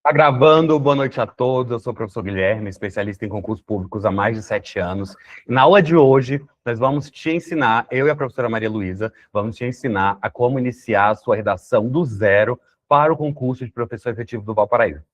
Tá gravando, boa noite a todos. Eu sou o professor Guilherme, especialista em concursos públicos há mais de 7 anos. Na aula de hoje, nós vamos te ensinar, eu e a professora Maria Luísa, vamos te ensinar a como iniciar a sua redação do zero para o concurso de professor efetivo do Valparaíso.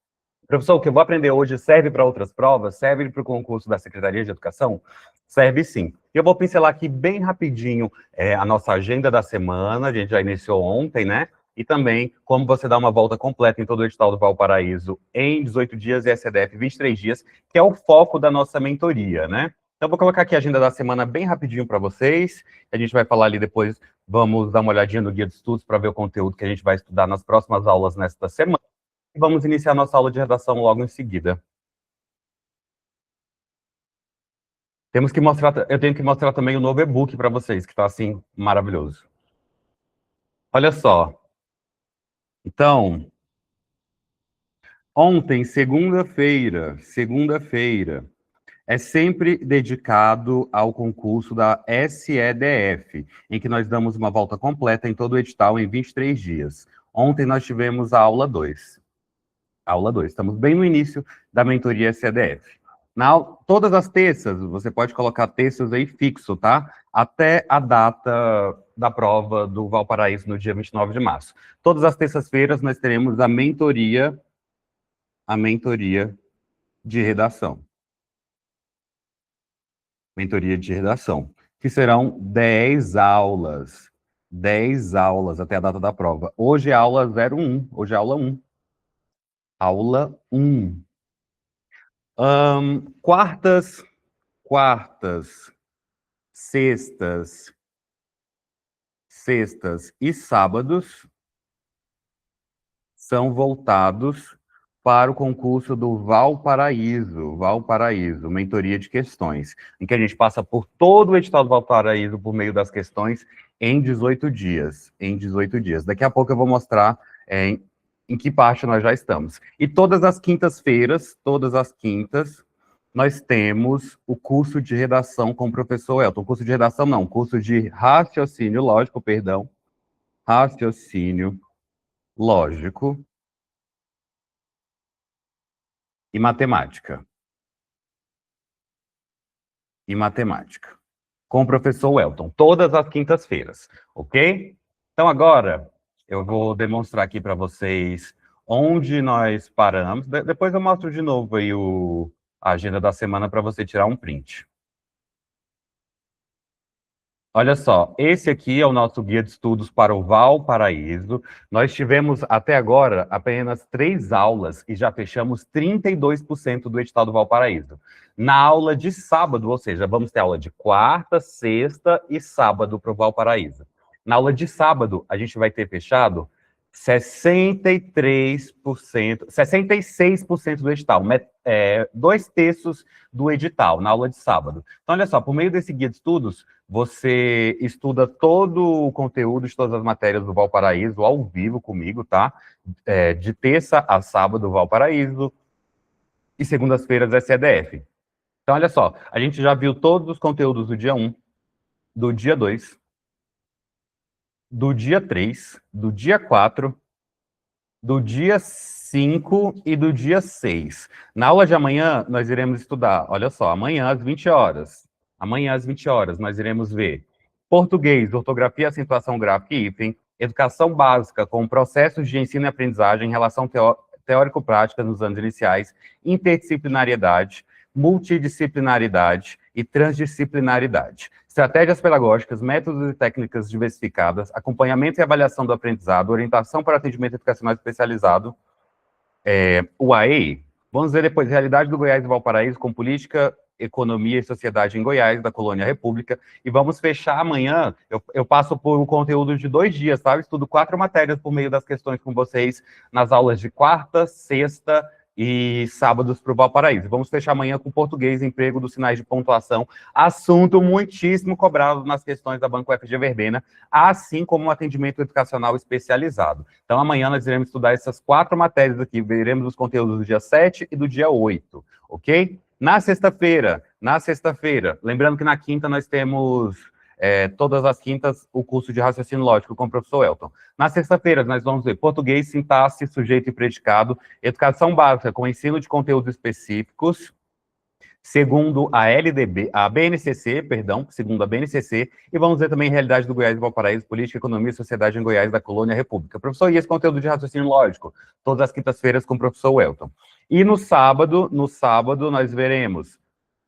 Professor, o que eu vou aprender hoje serve para outras provas? Serve para o concurso da Secretaria de Educação? Serve sim. Eu vou pincelar aqui bem rapidinho a nossa agenda da semana, a gente já iniciou ontem, né? E também como você dá uma volta completa em todo o edital do Valparaíso em 18 dias e SEDF 23 dias, que é o foco da nossa mentoria, né? Então, vou colocar aqui a agenda da semana bem rapidinho para vocês. A gente vai falar ali depois, vamos dar uma olhadinha no guia de estudos para ver o conteúdo que a gente vai estudar nas próximas aulas nesta semana. Vamos iniciar nossa aula de redação logo em seguida. Eu tenho que mostrar também o novo e-book para vocês, que está assim maravilhoso. Olha só. Então, ontem, segunda-feira, é sempre dedicado ao concurso da SEDF, em que nós damos uma volta completa em todo o edital em 23 dias. Ontem nós tivemos a aula 2. Aula 2. Estamos bem no início da mentoria SEDF. Todas as terças, você pode colocar terças aí fixo, tá? Até a data da prova do Valparaíso, no dia 29 de março. Todas as terças-feiras nós teremos a mentoria de redação. Mentoria de redação, que serão 10 aulas. 10 aulas até a data da prova. Hoje é a aula 01, hoje é a aula 1. Aula 1. Quartas, sextas e sábados são voltados para o concurso do Valparaíso, mentoria de questões, em que a gente passa por todo o edital do Valparaíso por meio das questões em 18 dias. Daqui a pouco eu vou mostrar em que parte nós já estamos. E todas as quintas-feiras, nós temos o curso de redação com o professor Elton. Curso de redação não, curso de raciocínio lógico, raciocínio lógico e matemática. Com o professor Elton, todas as quintas-feiras, ok? Então agora eu vou demonstrar aqui para vocês onde nós paramos. Depois eu mostro de novo aí a agenda da semana para você tirar um print. Olha só, esse aqui é o nosso guia de estudos para o Valparaíso. Nós tivemos até agora apenas 3 aulas e já fechamos 32% do edital do Valparaíso. Na aula de sábado, ou seja, vamos ter aula de quarta, sexta e sábado para o Valparaíso. Na aula de sábado, a gente vai ter fechado 66% do edital, 2/3 do edital na aula de sábado. Então, olha só, por meio desse guia de estudos, você estuda todo o conteúdo de todas as matérias do Valparaíso ao vivo comigo, tá? De terça a sábado, Valparaíso, e segundas-feiras, SEDF. Então, olha só, a gente já viu todos os conteúdos do dia 1, do dia 2, do dia 3, do dia 4, do dia 5 e do dia 6. Na aula de amanhã, nós iremos estudar, olha só, amanhã às 20 horas. Amanhã às 20 horas, nós iremos ver português, ortografia, acentuação gráfica e hífen, educação básica com processos de ensino e aprendizagem, relação teórico-prática nos anos iniciais, interdisciplinariedade, multidisciplinaridade e transdisciplinaridade. Estratégias pedagógicas, métodos e técnicas diversificadas, acompanhamento e avaliação do aprendizado, orientação para atendimento educacional especializado, UAE. Vamos ver depois realidade do Goiás e Valparaíso com política, economia e sociedade em Goiás, da Colônia República. E vamos fechar amanhã, eu passo por um conteúdo de 2 dias, tá? Eu estudo 4 matérias por meio das questões com vocês nas aulas de quarta, sexta e sábados para o Valparaíso. Vamos fechar amanhã com português, emprego dos sinais de pontuação, assunto muitíssimo cobrado nas questões da Banco FG Verbena, assim como um atendimento educacional especializado. Então, amanhã nós iremos estudar essas 4 matérias aqui, veremos os conteúdos do dia 7 e do dia 8, ok? Na sexta-feira, lembrando que na quinta nós temos todas as quintas, o curso de raciocínio lógico com o professor Elton. Na sexta-feira, nós vamos ver português, sintaxe, sujeito e predicado, educação básica com ensino de conteúdos específicos, segundo a LDB, a BNCC, perdão, segundo a BNCC, e vamos ver também Realidade do Goiás e Valparaíso, Política, Economia e Sociedade em Goiás da Colônia República. Professor, e esse conteúdo de raciocínio lógico? Todas as quintas-feiras com o professor Welton. E no sábado nós veremos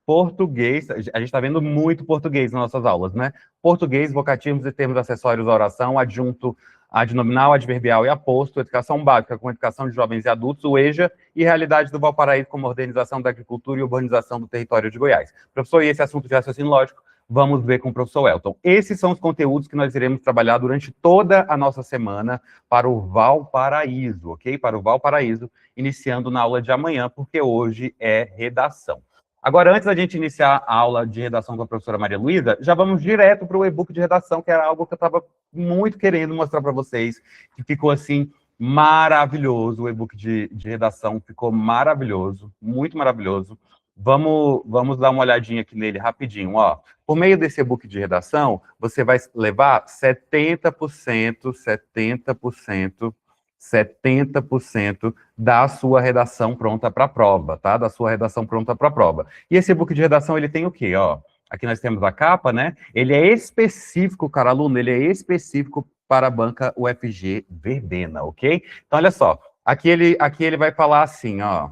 português, a gente está vendo muito português nas nossas aulas, né? Português, vocativos e termos acessórios à oração, adjunto, adnominal, adverbial e aposto, educação básica com educação de jovens e adultos, o EJA, e realidade do Valparaíso como modernização da agricultura e urbanização do território de Goiás. Professor, e esse assunto de raciocínio lógico, vamos ver com o professor Elton. Esses são os conteúdos que nós iremos trabalhar durante toda a nossa semana para o Valparaíso, ok? Para o Valparaíso, iniciando na aula de amanhã, porque hoje é redação. Agora, antes da gente iniciar a aula de redação com a professora Maria Luísa, já vamos direto para o e-book de redação, que era algo que eu estava muito querendo mostrar para vocês, que ficou, assim, maravilhoso. O e-book de redação ficou maravilhoso, muito maravilhoso. Vamos dar uma olhadinha aqui nele rapidinho, ó. Por meio desse e-book de redação, você vai levar 70% da sua redação pronta para a prova, tá? Da sua redação pronta para a prova. E esse e-book de redação, ele tem o quê, ó? Aqui nós temos a capa, né? Ele é específico, cara, aluno, ele é específico para a banca UFG Verbena, ok? Então, olha só, aqui ele vai falar assim, ó.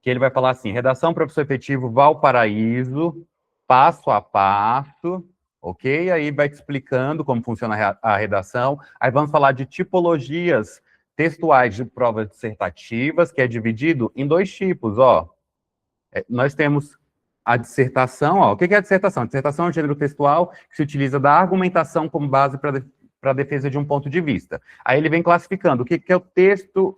Que ele vai falar assim, redação professor efetivo Valparaíso, passo a passo, ok? Aí vai te explicando como funciona a redação. Aí vamos falar de tipologias textuais de provas dissertativas, que é dividido em dois tipos, ó. Nós temos a dissertação, ó. O que é a dissertação? A dissertação é um gênero textual que se utiliza da argumentação como base para a defesa de um ponto de vista. Aí ele vem classificando o que é o texto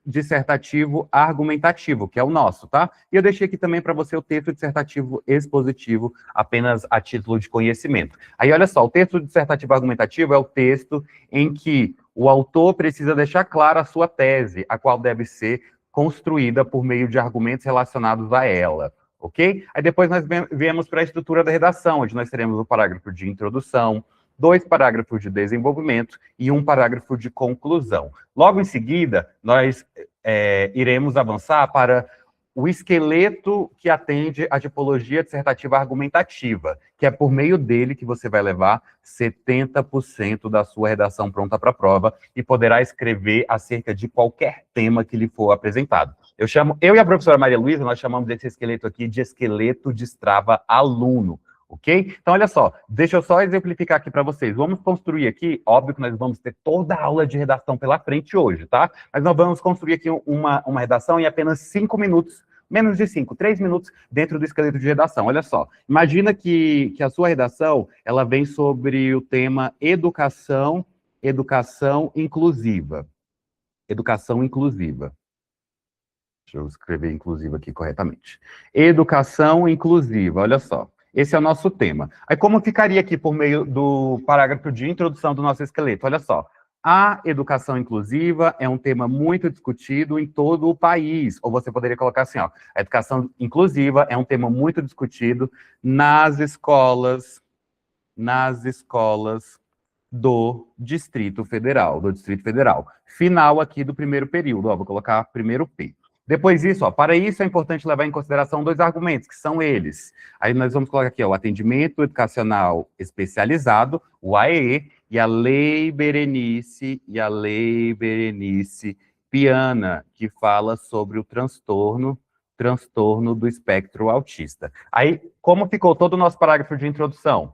dissertativo argumentativo, que é o nosso, tá? E eu deixei aqui também para você o texto dissertativo expositivo, apenas a título de conhecimento. Aí, olha só, o texto dissertativo argumentativo é o texto em que o autor precisa deixar clara a sua tese, a qual deve ser construída por meio de argumentos relacionados a ela, ok? Aí depois nós viemos para a estrutura da redação, onde nós teremos o parágrafo de introdução, 2 parágrafos de desenvolvimento e 1 parágrafo de conclusão. Logo em seguida, nós iremos avançar para o esqueleto que atende à tipologia dissertativa argumentativa, que é por meio dele que você vai levar 70% da sua redação pronta para a prova e poderá escrever acerca de qualquer tema que lhe for apresentado. Eu e a professora Maria Luísa, nós chamamos desse esqueleto aqui de esqueleto destrava aluno. Ok? Então, olha só, deixa eu só exemplificar aqui para vocês. Vamos construir aqui, óbvio que nós vamos ter toda a aula de redação pela frente hoje, tá? Mas nós vamos construir aqui uma redação em apenas 5 minutos, menos de 5, 3 minutos dentro do esqueleto de redação. Olha só, imagina que a sua redação, ela vem sobre o tema educação inclusiva. Educação inclusiva. Deixa eu escrever inclusiva aqui corretamente. Educação inclusiva, olha só. Esse é o nosso tema. Aí, como ficaria aqui por meio do parágrafo de introdução do nosso esqueleto? Olha só. A educação inclusiva é um tema muito discutido em todo o país. Ou você poderia colocar assim, ó. A educação inclusiva é um tema muito discutido nas escolas do Distrito Federal. Final aqui do primeiro período, ó. Vou colocar primeiro P. Depois disso, ó, para isso é importante levar em consideração 2 argumentos, que são eles. Aí nós vamos colocar aqui, ó, o atendimento educacional especializado, o AEE, e a Lei Berenice Piana, que fala sobre o transtorno do espectro autista. Aí, como ficou todo o nosso parágrafo de introdução?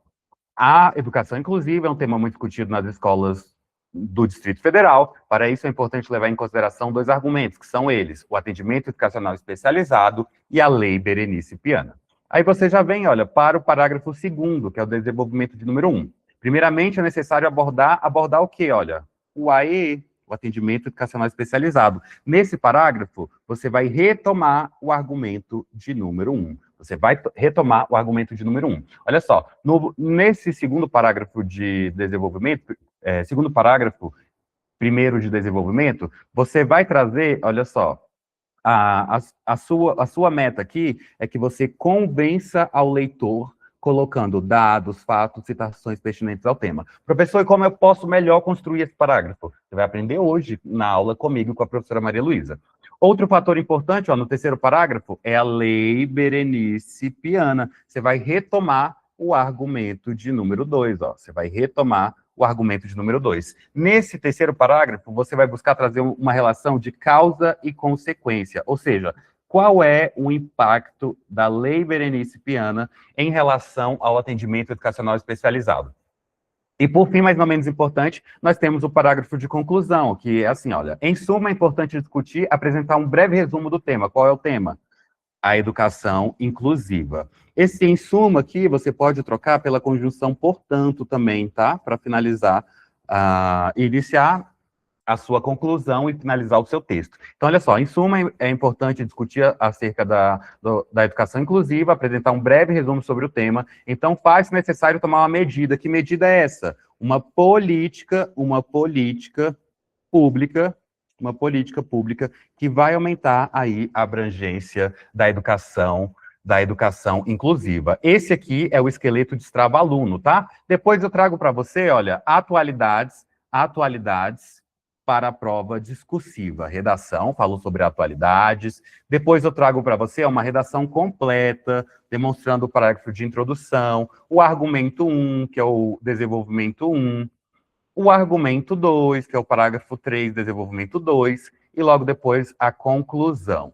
A educação inclusiva é um tema muito discutido nas escolas do Distrito Federal. Para isso, é importante levar em consideração 2 argumentos, que são eles, o atendimento educacional especializado e a Lei Berenice Piana. Aí você já vem, olha, para o parágrafo 2º, que é o desenvolvimento de número 1. Primeiramente, é necessário abordar o quê? Olha, o AE, o atendimento educacional especializado. Nesse parágrafo, você vai retomar o argumento de número 1. Você vai retomar o argumento de número 1. Olha só, nesse segundo parágrafo de desenvolvimento, segundo parágrafo, primeiro de desenvolvimento, você vai trazer, olha só, a sua meta aqui é que você convença ao leitor colocando dados, fatos, citações pertinentes ao tema. Professor, e como eu posso melhor construir esse parágrafo? Você vai aprender hoje na aula comigo com a professora Maria Luísa. Outro fator importante, ó, no terceiro parágrafo, é a Lei Berenice Piana. Você vai retomar o argumento de número 2, ó. Você vai retomar o argumento de número 2. Nesse terceiro parágrafo, você vai buscar trazer uma relação de causa e consequência, ou seja, qual é o impacto da Lei Berenice Piana em relação ao atendimento educacional especializado. E, por fim, mas não menos importante, nós temos o parágrafo de conclusão, que é assim, olha, em suma, é importante discutir, apresentar um breve resumo do tema. Qual é o tema? A educação inclusiva. Esse em suma aqui, você pode trocar pela conjunção portanto também, tá? Para finalizar, iniciar a sua conclusão e finalizar o seu texto. Então, olha só, em suma, é importante discutir acerca da educação inclusiva, apresentar um breve resumo sobre o tema, então faz necessário tomar uma medida. Que medida é essa? Uma política pública que vai aumentar aí a abrangência da educação inclusiva. Esse aqui é o esqueleto destrava-aluno, tá? Depois eu trago para você, olha, atualidades para a prova discursiva. Redação, falou sobre atualidades. Depois eu trago para você uma redação completa, demonstrando o parágrafo de introdução, o argumento 1, que é o desenvolvimento 1, o argumento 2, que é o parágrafo 3, desenvolvimento 2, e logo depois a conclusão.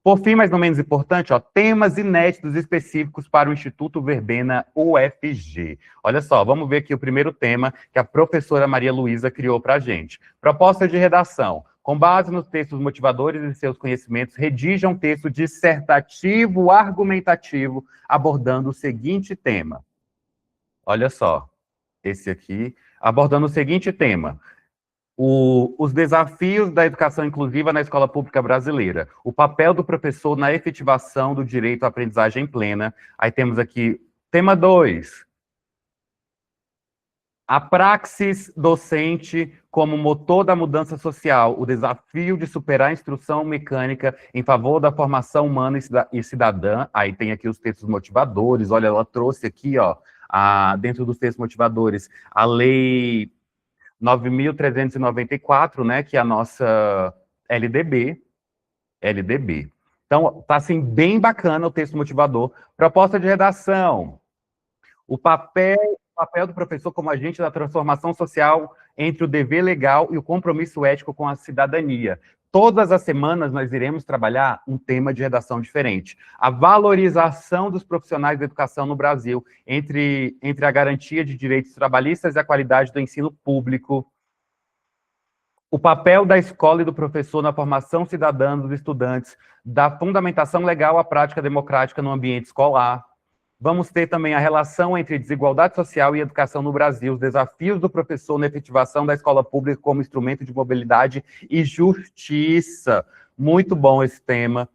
Por fim, mas não menos importante, ó, temas inéditos específicos para o Instituto Verbena UFG. Olha só, vamos ver aqui o primeiro tema que a professora Maria Luísa criou para a gente. Proposta de redação. Com base nos textos motivadores e seus conhecimentos, redija um texto dissertativo argumentativo abordando o seguinte tema. Olha só, esse aqui, abordando o seguinte tema. Os desafios da educação inclusiva na escola pública brasileira, o papel do professor na efetivação do direito à aprendizagem plena. Aí temos aqui, tema 2, a praxis docente como motor da mudança social, o desafio de superar a instrução mecânica em favor da formação humana e cidadã. Aí tem aqui os textos motivadores, olha, ela trouxe aqui, ó, dentro dos textos motivadores, a lei 9.394, né, que é a nossa LDB. Então, tá assim, bem bacana o texto motivador. Proposta de redação. O papel do professor como agente da transformação social entre o dever legal e o compromisso ético com a cidadania. Todas as semanas nós iremos trabalhar um tema de redação diferente. A valorização dos profissionais da educação no Brasil, entre a garantia de direitos trabalhistas e a qualidade do ensino público. O papel da escola e do professor na formação cidadã dos estudantes, da fundamentação legal à prática democrática no ambiente escolar. Vamos ter também a relação entre desigualdade social e educação no Brasil, os desafios do professor na efetivação da escola pública como instrumento de mobilidade e justiça. Muito bom esse tema.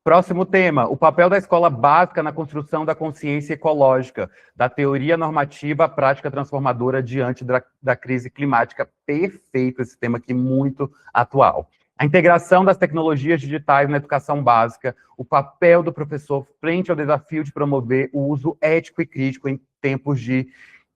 Próximo tema, o papel da escola básica na construção da consciência ecológica, da teoria normativa à prática transformadora diante da crise climática. Perfeito esse tema aqui, muito atual. A integração das tecnologias digitais na educação básica, o papel do professor frente ao desafio de promover o uso ético e crítico em tempos de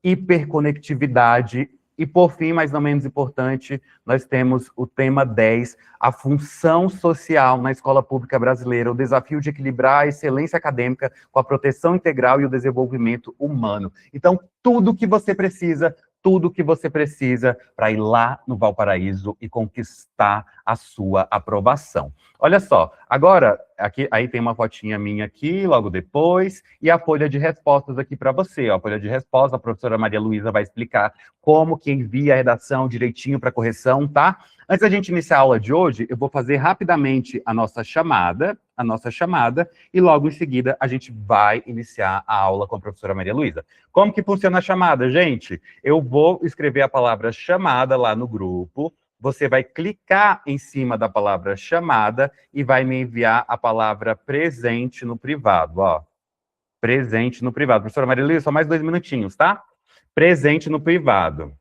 hiperconectividade. E, por fim, mas não menos importante, nós temos o tema 10, a função social na escola pública brasileira, o desafio de equilibrar a excelência acadêmica com a proteção integral e o desenvolvimento humano. Então, tudo que você precisa para ir lá no Valparaíso e conquistar a sua aprovação. Olha só, agora, aí tem uma fotinha minha aqui, logo depois, e a folha de respostas aqui para você. Ó, a folha de resposta, a professora Maria Luísa vai explicar como que envia a redação direitinho para correção, tá? Antes da gente iniciar a aula de hoje, eu vou fazer rapidamente a nossa chamada, e logo em seguida a gente vai iniciar a aula com a professora Maria Luísa. Como que funciona a chamada, gente? Eu vou escrever a palavra chamada lá no grupo, você vai clicar em cima da palavra chamada e vai me enviar a palavra presente no privado, ó. Presente no privado. Professora Maria Luísa, só mais 2 minutinhos, tá? Presente no privado.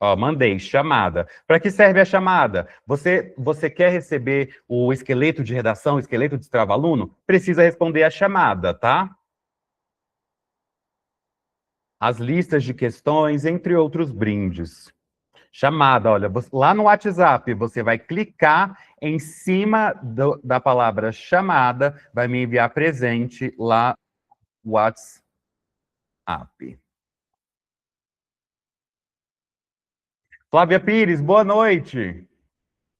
Ó, mandei chamada. Para que serve a chamada? Você quer receber o esqueleto de redação, o esqueleto de Destrava-Aluno? Precisa responder a chamada, tá? As listas de questões, entre outros brindes. Chamada, olha, lá no WhatsApp, você vai clicar em cima da palavra chamada, vai me enviar presente lá no WhatsApp. Flávia Pires, boa noite.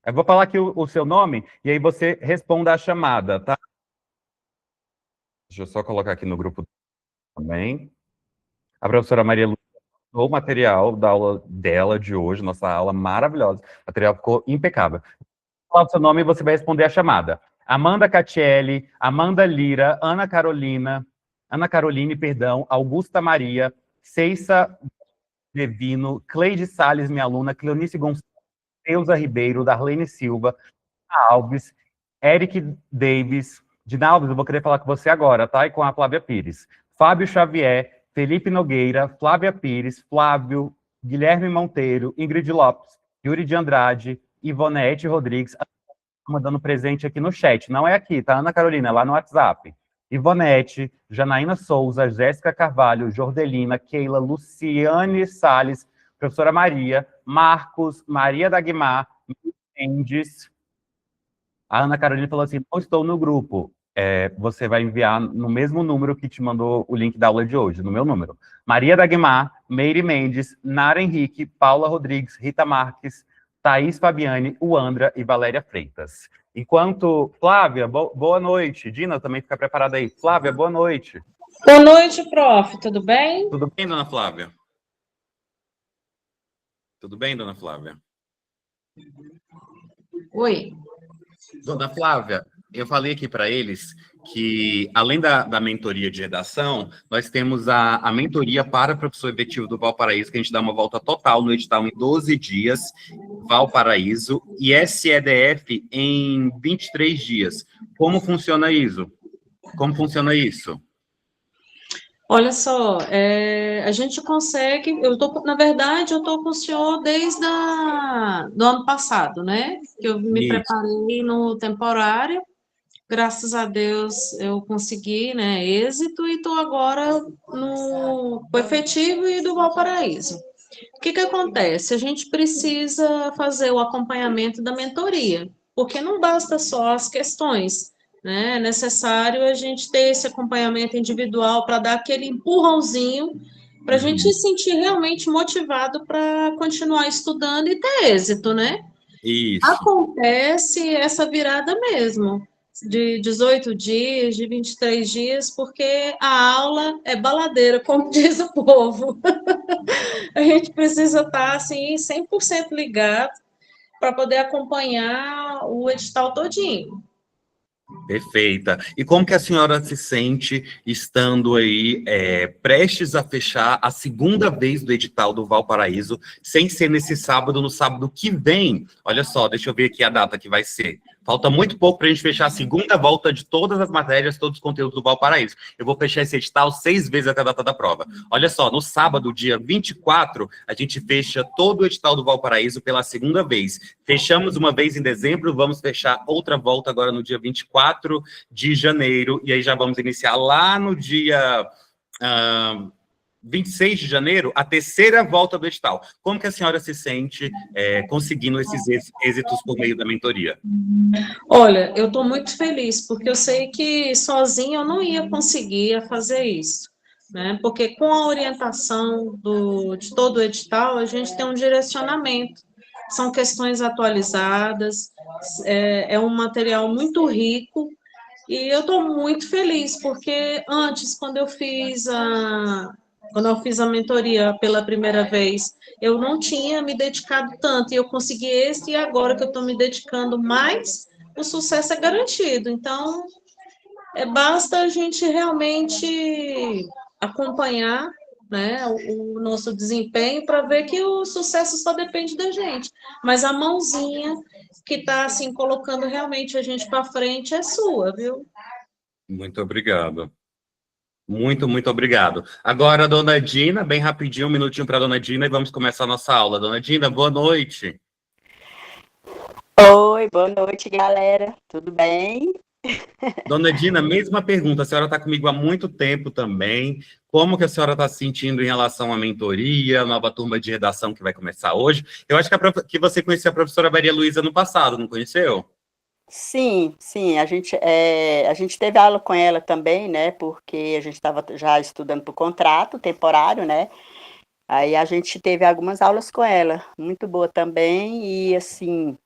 Eu vou falar aqui o seu nome e aí você responda a chamada, tá? Deixa eu só colocar aqui no grupo também. A professora Maria Lu, o material da aula dela de hoje, nossa aula maravilhosa. O material ficou impecável. Fala o seu nome e você vai responder a chamada. Amanda Catielli, Amanda Lira, Ana Caroline, perdão, Augusta Maria, Ceissa Devino, Cleide Salles, minha aluna, Cleonice Gonçalves, Eusa Ribeiro, Darlene Silva, Alves, Eric Davis, Dina Alves, eu vou querer falar com você agora, tá? E com a Flávia Pires. Fábio Xavier, Felipe Nogueira, Flávia Pires, Flávio, Guilherme Monteiro, Ingrid Lopes, Yuri de Andrade, Ivonete Rodrigues, mandando presente aqui no chat. Não é aqui, tá, Ana Carolina? É lá no WhatsApp. Ivonete, Janaína Souza, Jéssica Carvalho, Jordelina, Keila, Luciane Salles, professora Maria, Marcos, Maria Dagmar, Mendes. A Ana Carolina falou assim: não estou no grupo. Você vai enviar no mesmo número que te mandou o link da aula de hoje, no meu número. Maria Dagmar, Meire Mendes, Nara Henrique, Paula Rodrigues, Rita Marques, Thaís Fabiane, Uandra e Valéria Freitas. Enquanto, Flávia, boa noite. Dina também fica preparada aí. Flávia, boa noite. Boa noite, prof. Tudo bem? Tudo bem, dona Flávia? Tudo bem, dona Flávia? Oi. Dona Flávia, eu falei aqui para eles que, além da mentoria de redação, nós temos a mentoria para professor efetivo do Valparaíso, que a gente dá uma volta total no edital em 12 dias, Valparaíso, e SEDF em 23 dias. Como funciona isso? Como funciona isso? Olha só, a gente consegue, na verdade, eu estou com o senhor desde do ano passado, né? Que eu me Isso. preparei no temporário, graças a Deus eu consegui, né, êxito, e estou agora no efetivo e do Valparaíso. O que que acontece? A gente precisa fazer o acompanhamento da mentoria, porque não basta só as questões, né? É necessário a gente ter esse acompanhamento individual para dar aquele empurrãozinho para a gente se sentir realmente motivado para continuar estudando e ter êxito, né? Isso. Acontece essa virada mesmo, de 18 dias, de 23 dias, porque a aula é baladeira, como diz o povo. A gente precisa estar, assim, 100% ligado para poder acompanhar o edital todinho. Perfeita. E como que a senhora se sente estando aí prestes a fechar a segunda vez do edital do Valparaíso, sem ser nesse sábado, no sábado que vem? Olha só, deixa eu ver aqui a data que vai ser. Falta muito pouco para a gente fechar a segunda volta de todas as matérias, todos os conteúdos do Valparaíso. Eu vou fechar esse edital 6 vezes até a data da prova. Olha só, no sábado, dia 24, a gente fecha todo o edital do Valparaíso pela segunda vez. Fechamos uma vez em dezembro, vamos fechar outra volta agora no dia 24 de janeiro, e aí já vamos iniciar lá no dia 26 de janeiro, a terceira volta do edital. Como que a senhora se sente conseguindo esses êxitos por meio da mentoria? Olha, eu estou muito feliz, porque eu sei que sozinha eu não ia conseguir fazer isso, né? Porque com a orientação de todo o edital, a gente tem um direcionamento, são questões atualizadas, é um material muito rico, e eu estou muito feliz, porque antes, quando eu fiz a mentoria pela primeira vez, eu não tinha me dedicado tanto, e eu consegui esse, e agora que eu estou me dedicando mais, o sucesso é garantido. Então, basta a gente realmente acompanhar, né, o nosso desempenho para ver que o sucesso só depende da gente. Mas a mãozinha que está assim colocando realmente a gente para frente é sua, viu? Muito obrigado. Muito, muito obrigado. Agora, dona Dina, bem rapidinho, um minutinho para a dona Dina e vamos começar a nossa aula. Dona Dina, boa noite. Oi, boa noite, galera. Tudo bem? Dona Dina, mesma pergunta. A senhora está comigo há muito tempo também. Como que a senhora está se sentindo em relação à mentoria, a nova turma de redação que vai começar hoje? Eu acho que você conhecia a professora Maria Luísa no passado, não conheceu? Sim, sim, a gente teve aula com ela também, né? Porque a gente estava já estudando por contrato temporário, né? Aí a gente teve algumas aulas com ela, muito boa também, e assim,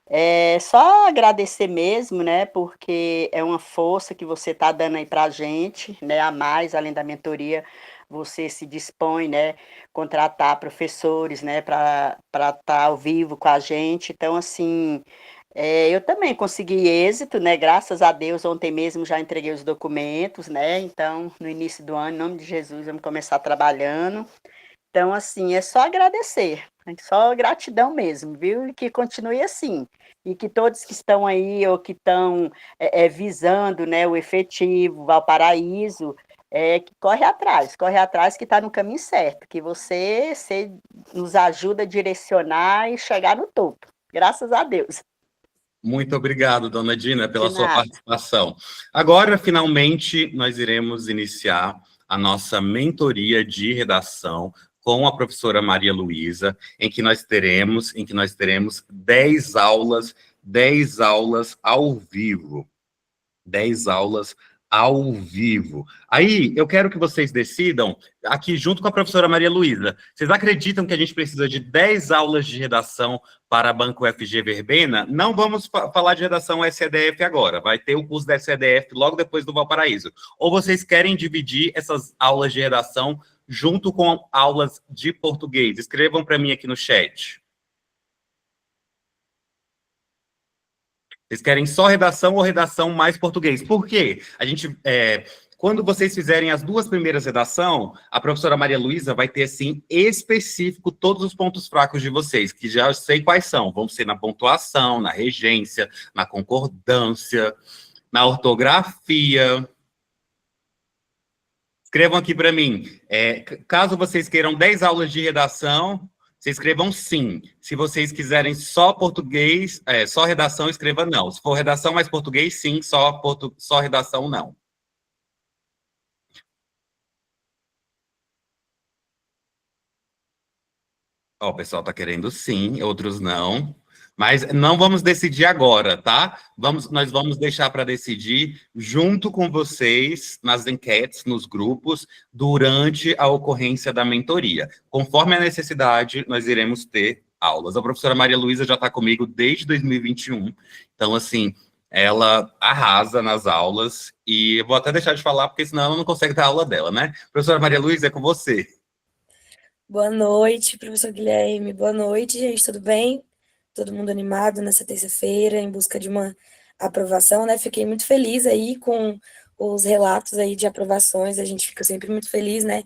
é só agradecer mesmo, né? Porque é uma força que você está dando aí para a gente, né? A mais, além da mentoria, você se dispõe, né? Contratar professores, né? Para estar ao vivo com a gente. Então, assim, eu também consegui êxito, né? Graças a Deus, ontem mesmo já entreguei os documentos, né? Então, no início do ano, em nome de Jesus, vamos começar trabalhando. Então, assim, é só agradecer, é só gratidão mesmo, viu? E que continue assim. E que todos que estão aí ou que estão visando, né, o efetivo, Valparaíso, que corre atrás que está no caminho certo, que você nos ajuda a direcionar e chegar no topo. Graças a Deus. Muito obrigado, dona Dina, De pela sua nada. participação. Agora, finalmente, nós iremos iniciar a nossa mentoria de redação com a professora Maria Luísa, em que nós teremos 10 aulas ao vivo. 10 aulas ao vivo. Aí, eu quero que vocês decidam, aqui junto com a professora Maria Luísa, vocês acreditam que a gente precisa de 10 aulas de redação para Banco FG Verbena? Não vamos falar de redação SEDF agora, vai ter o curso da SEDF logo depois do Valparaíso. Ou vocês querem dividir essas aulas de redação junto com aulas de português? Escrevam para mim aqui no chat. Vocês querem só redação ou redação mais português? Por quê? Quando vocês fizerem as duas primeiras redação, a professora Maria Luísa vai ter, assim, específico todos os pontos fracos de vocês, que já sei quais são. Vão ser na pontuação, na regência, na concordância, na ortografia. Escrevam aqui para mim. Caso vocês queiram 10 aulas de redação, vocês escrevam sim. Se vocês quiserem só português, só redação, escreva não. Se for redação mais português, sim. Só redação, não. Ó, o pessoal está querendo sim, outros não. Mas não vamos decidir agora, tá? Nós vamos deixar para decidir junto com vocês nas enquetes, nos grupos, durante a ocorrência da mentoria. Conforme a necessidade, nós iremos ter aulas. A professora Maria Luísa já está comigo desde 2021, então, assim, ela arrasa nas aulas, e eu vou até deixar de falar, porque senão ela não consegue dar aula dela, né? Professora Maria Luísa, é com você. Boa noite, professor Guilherme. Boa noite, gente. Tudo bem? Todo mundo animado nessa terça-feira, em busca de uma aprovação, né? Fiquei muito feliz aí com os relatos aí de aprovações. A gente fica sempre muito feliz, né?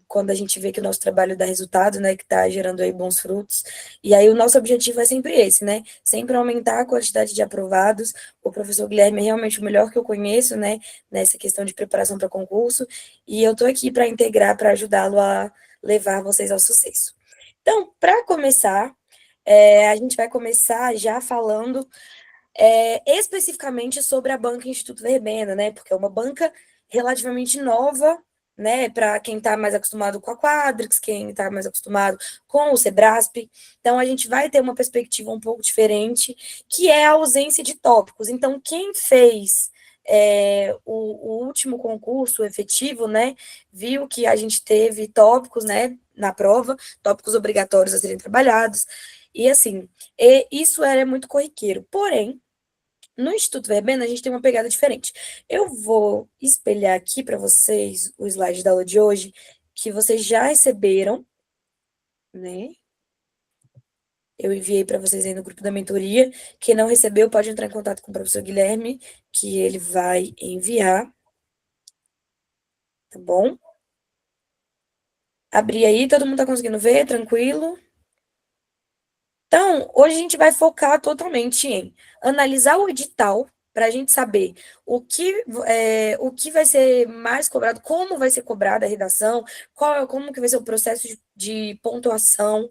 Quando a gente vê que o nosso trabalho dá resultado, né? Que está gerando aí bons frutos. E aí o nosso objetivo é sempre esse, né? Sempre aumentar a quantidade de aprovados. O professor Guilherme é realmente o melhor que eu conheço, né? Nessa questão de preparação para concurso. E eu estou aqui para integrar, para ajudá-lo a levar vocês ao sucesso. Então, para começar, a gente vai começar já falando especificamente sobre a banca Instituto Verbena, né? Porque é uma banca relativamente nova, né? Para quem está mais acostumado com a Quadrix, quem está mais acostumado com o Sebrasp. Então, a gente vai ter uma perspectiva um pouco diferente, que é a ausência de tópicos. Então, quem fez o último concurso efetivo, né, viu que a gente teve tópicos, né, na prova, tópicos obrigatórios a serem trabalhados, e assim, isso era muito corriqueiro. Porém, no Instituto Verbena, a gente tem uma pegada diferente. Eu vou espelhar aqui para vocês o slide da aula de hoje, que vocês já receberam, né? Eu enviei para vocês aí no grupo da mentoria. Quem não recebeu, pode entrar em contato com o professor Guilherme, que ele vai enviar. Tá bom? Abri aí, todo mundo tá conseguindo ver? Tranquilo? Então, hoje a gente vai focar totalmente em analisar o edital, para a gente saber o que vai ser mais cobrado, como vai ser cobrada a redação, como que vai ser o processo de pontuação,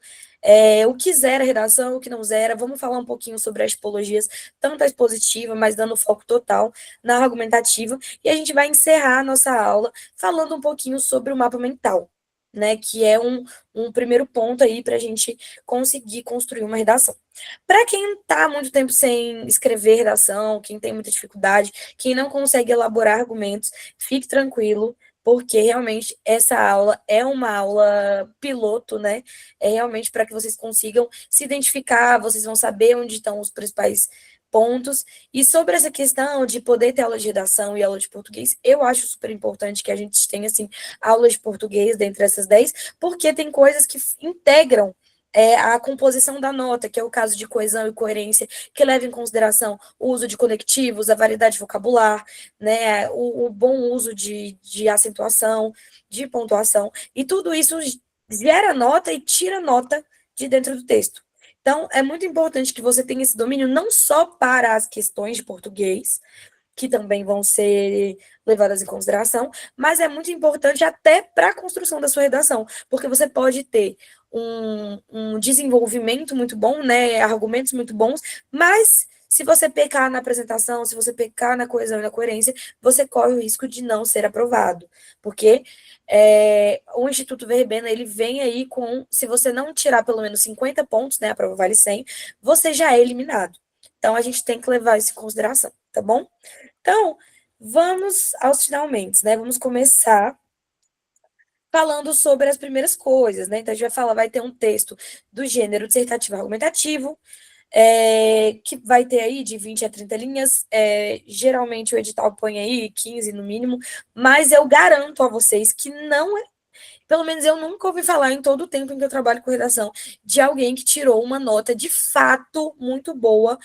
o que zera a redação, o que não zera. Vamos falar um pouquinho sobre as tipologias, tanto a expositiva, mas dando foco total na argumentativa, e a gente vai encerrar a nossa aula falando um pouquinho sobre o mapa mental, né, que é um primeiro ponto aí para a gente conseguir construir uma redação. Para quem está muito tempo sem escrever redação, quem tem muita dificuldade, quem não consegue elaborar argumentos, fique tranquilo, porque realmente essa aula é uma aula piloto, né? É realmente para que vocês consigam se identificar, vocês vão saber onde estão os principais pontos. E sobre essa questão de poder ter aula de redação e aula de português, eu acho super importante que a gente tenha, assim, aulas de português dentre essas 10, porque tem coisas que integram a composição da nota, que é o caso de coesão e coerência, que leva em consideração o uso de conectivos, a variedade vocabular, né, o bom uso de acentuação, de pontuação, e tudo isso gera nota e tira nota de dentro do texto. Então, é muito importante que você tenha esse domínio não só para as questões de português, que também vão ser levadas em consideração, mas é muito importante até para a construção da sua redação, porque você pode ter um desenvolvimento muito bom, né, argumentos muito bons, mas se você pecar na apresentação, se você pecar na coesão e na coerência, você corre o risco de não ser aprovado, porque o Instituto Verbena, ele vem aí com, se você não tirar pelo menos 50 pontos, né, a prova vale 100, você já é eliminado. Então, a gente tem que levar isso em consideração, tá bom? Então, vamos aos finalmente, né? Vamos começar falando sobre as primeiras coisas, né? Então, a gente vai falar, vai ter um texto do gênero dissertativo argumentativo, que vai ter aí de 20 a 30 linhas, geralmente o edital põe aí 15 no mínimo, mas eu garanto a vocês que não é, pelo menos eu nunca ouvi falar em todo o tempo em que eu trabalho com redação, de alguém que tirou uma nota de fato muito boa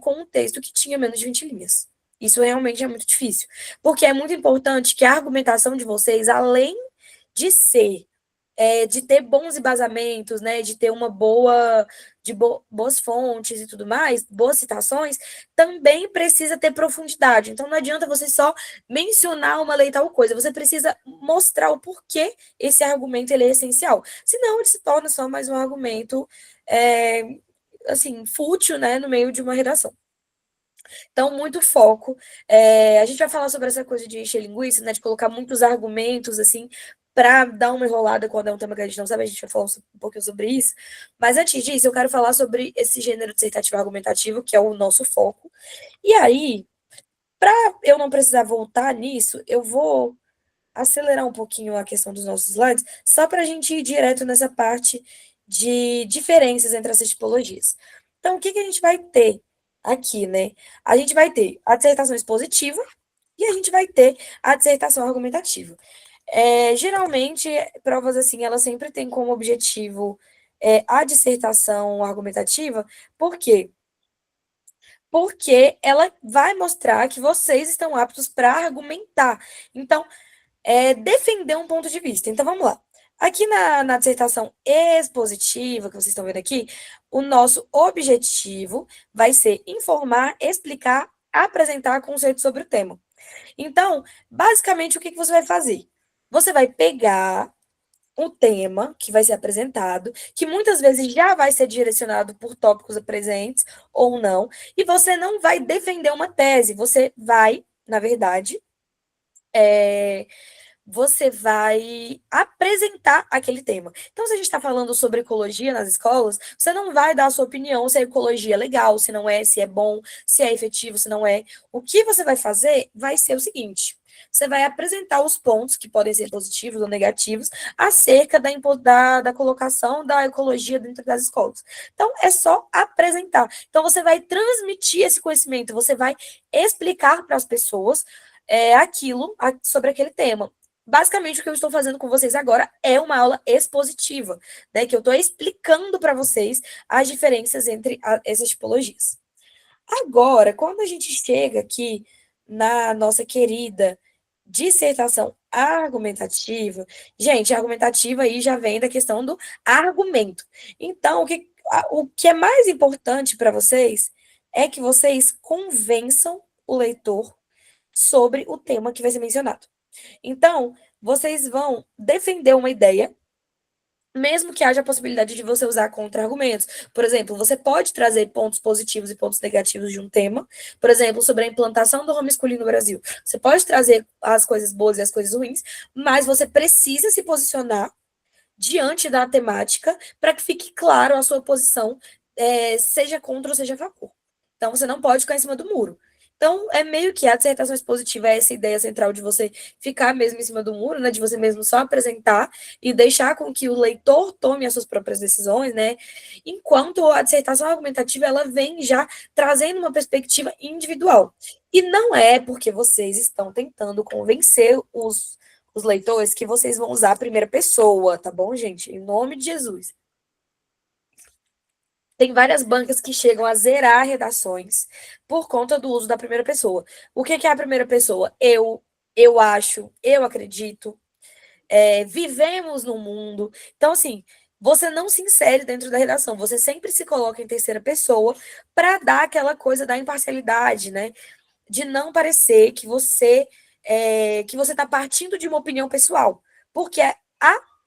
com um texto que tinha menos de 20 linhas. Isso realmente é muito difícil, porque é muito importante que a argumentação de vocês, além de ser de ter bons embasamentos, né, de ter uma boas fontes e tudo mais, boas citações, também precisa ter profundidade. Então, não adianta você só mencionar uma lei e tal coisa, você precisa mostrar o porquê esse argumento ele é essencial. Senão, ele se torna só mais um argumento, assim, fútil, né, no meio de uma redação. Então, muito foco. A gente vai falar sobre essa coisa de encher linguiça, né, de colocar muitos argumentos, assim, para dar uma enrolada quando é um tema que a gente não sabe, a gente vai falar um pouquinho sobre isso. Mas antes disso, eu quero falar sobre esse gênero dissertativo argumentativo, que é o nosso foco. E aí, para eu não precisar voltar nisso, eu vou acelerar um pouquinho a questão dos nossos slides, só para a gente ir direto nessa parte de diferenças entre essas tipologias. Então, o que a gente vai ter aqui, né? A gente vai ter a dissertação expositiva e a gente vai ter a dissertação argumentativa. Geralmente, provas assim, elas sempre têm como objetivo a dissertação argumentativa, por quê? Porque ela vai mostrar que vocês estão aptos para argumentar. Então, defender um ponto de vista. Então, vamos lá. Aqui na dissertação expositiva, que vocês estão vendo aqui, o nosso objetivo vai ser informar, explicar, apresentar conceitos sobre o tema. Então, basicamente, o que você vai fazer? Você vai pegar um tema que vai ser apresentado, que muitas vezes já vai ser direcionado por tópicos presentes ou não, e você não vai defender uma tese, você vai, na verdade, você vai apresentar aquele tema. Então, se a gente está falando sobre ecologia nas escolas, você não vai dar a sua opinião se a ecologia é legal, se não é, se é bom, se é efetivo, se não é. O que você vai fazer vai ser o seguinte: você vai apresentar os pontos, que podem ser positivos ou negativos, acerca da colocação da ecologia dentro das escolas. Então, é só apresentar. Então, você vai transmitir esse conhecimento, você vai explicar para as pessoas aquilo sobre aquele tema. Basicamente, o que eu estou fazendo com vocês agora é uma aula expositiva, né? Que eu estou explicando para vocês as diferenças entre essas tipologias. Agora, quando a gente chega aqui na nossa querida dissertação argumentativa, gente, argumentativa aí já vem da questão do argumento. Então, o que é mais importante para vocês é que vocês convençam o leitor sobre o tema que vai ser mencionado. Então, vocês vão defender uma ideia, mesmo que haja a possibilidade de você usar contra-argumentos. Por exemplo, você pode trazer pontos positivos e pontos negativos de um tema. Por exemplo, sobre a implantação do homeschooling no Brasil. Você pode trazer as coisas boas e as coisas ruins, mas você precisa se posicionar diante da temática para que fique claro a sua posição, seja contra ou seja a favor. Então, você não pode ficar em cima do muro. Então, é meio que a dissertação expositiva é essa ideia central de você ficar mesmo em cima do muro, né? De você mesmo só apresentar e deixar com que o leitor tome as suas próprias decisões, né? Enquanto a dissertação argumentativa, ela vem já trazendo uma perspectiva individual. E não é porque vocês estão tentando convencer os leitores que vocês vão usar a primeira pessoa, tá bom, gente? Em nome de Jesus. Tem várias bancas que chegam a zerar redações por conta do uso da primeira pessoa. O que é a primeira pessoa? Eu acho, eu acredito, vivemos no mundo. Então, assim, você não se insere dentro da redação, você sempre se coloca em terceira pessoa para dar aquela coisa da imparcialidade, né? De não parecer que você está partindo de uma opinião pessoal. Porque a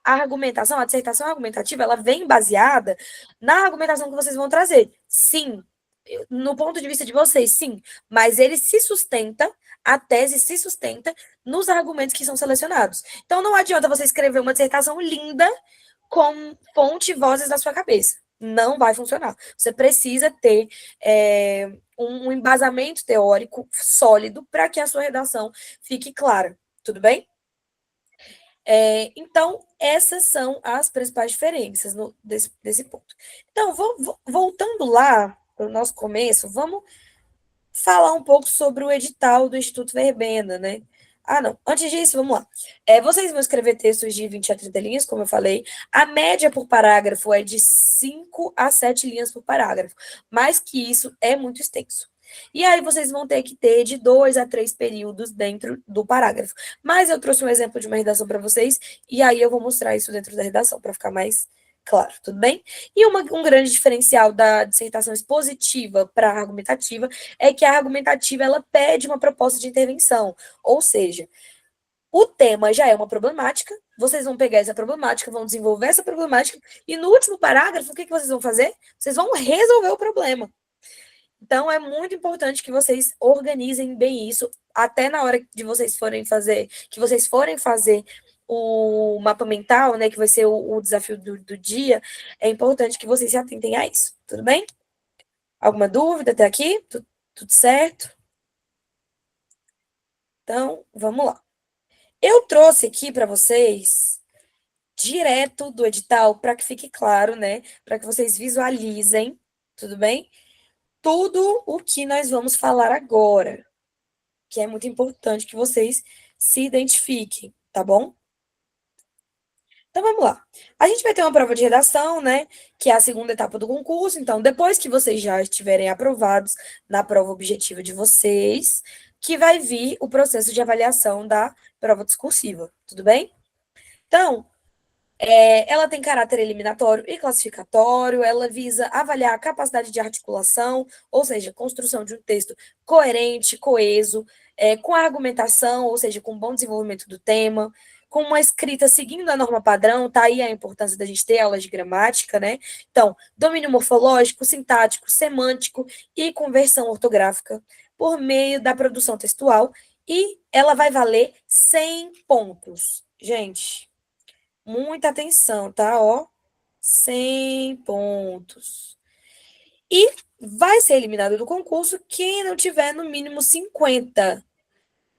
argumentação, a dissertação argumentativa, ela vem baseada na argumentação que vocês vão trazer. Sim, no ponto de vista de vocês, sim, mas ele se sustenta, a tese se sustenta nos argumentos que são selecionados. Então, não adianta você escrever uma dissertação linda com fonte e vozes na sua cabeça. Não vai funcionar. Você precisa ter um embasamento teórico sólido para que a sua redação fique clara. Tudo bem? Então, essas são as principais diferenças desse ponto. Então, voltando lá para o nosso começo, vamos falar um pouco sobre o edital do Instituto Verbena, né? Ah, não. Antes disso, vamos lá. Vocês vão escrever textos de 20 a 30 linhas, como eu falei. A média por parágrafo é de 5 a 7 linhas por parágrafo. Mais que isso, é muito extenso. E aí, vocês vão ter que ter de 2 a 3 períodos dentro do parágrafo. Mas eu trouxe um exemplo de uma redação para vocês, e aí eu vou mostrar isso dentro da redação, para ficar mais claro, tudo bem? E um grande diferencial da dissertação expositiva para a argumentativa é que a argumentativa ela pede uma proposta de intervenção, ou seja, o tema já é uma problemática, vocês vão pegar essa problemática, vão desenvolver essa problemática, e no último parágrafo, o que vocês vão fazer? Vocês vão resolver o problema. Então, é muito importante que vocês organizem bem isso, até na hora de vocês forem fazer o mapa mental, né, que vai ser o desafio do dia, é importante que vocês se atentem a isso, tudo bem? Alguma dúvida até aqui? Tudo certo? Então, vamos lá. Eu trouxe aqui para vocês, direto do edital, para que fique claro, né, para que vocês visualizem, tudo bem? Tudo o que nós vamos falar agora, que é muito importante que vocês se identifiquem, tá bom? Então, vamos lá. A gente vai ter uma prova de redação, né? Que é a segunda etapa do concurso. Então, depois que vocês já estiverem aprovados na prova objetiva de vocês, que vai vir o processo de avaliação da prova discursiva, tudo bem? Então, ela tem caráter eliminatório e classificatório, ela visa avaliar a capacidade de articulação, ou seja, construção de um texto coerente, coeso, com argumentação, ou seja, com bom desenvolvimento do tema, com uma escrita seguindo a norma padrão, tá aí a importância da gente ter aulas de gramática, né? Então, domínio morfológico, sintático, semântico e conversão ortográfica por meio da produção textual, e ela vai valer 100 pontos. Gente, muita atenção, tá? 100 pontos. E vai ser eliminado do concurso quem não tiver no mínimo 50.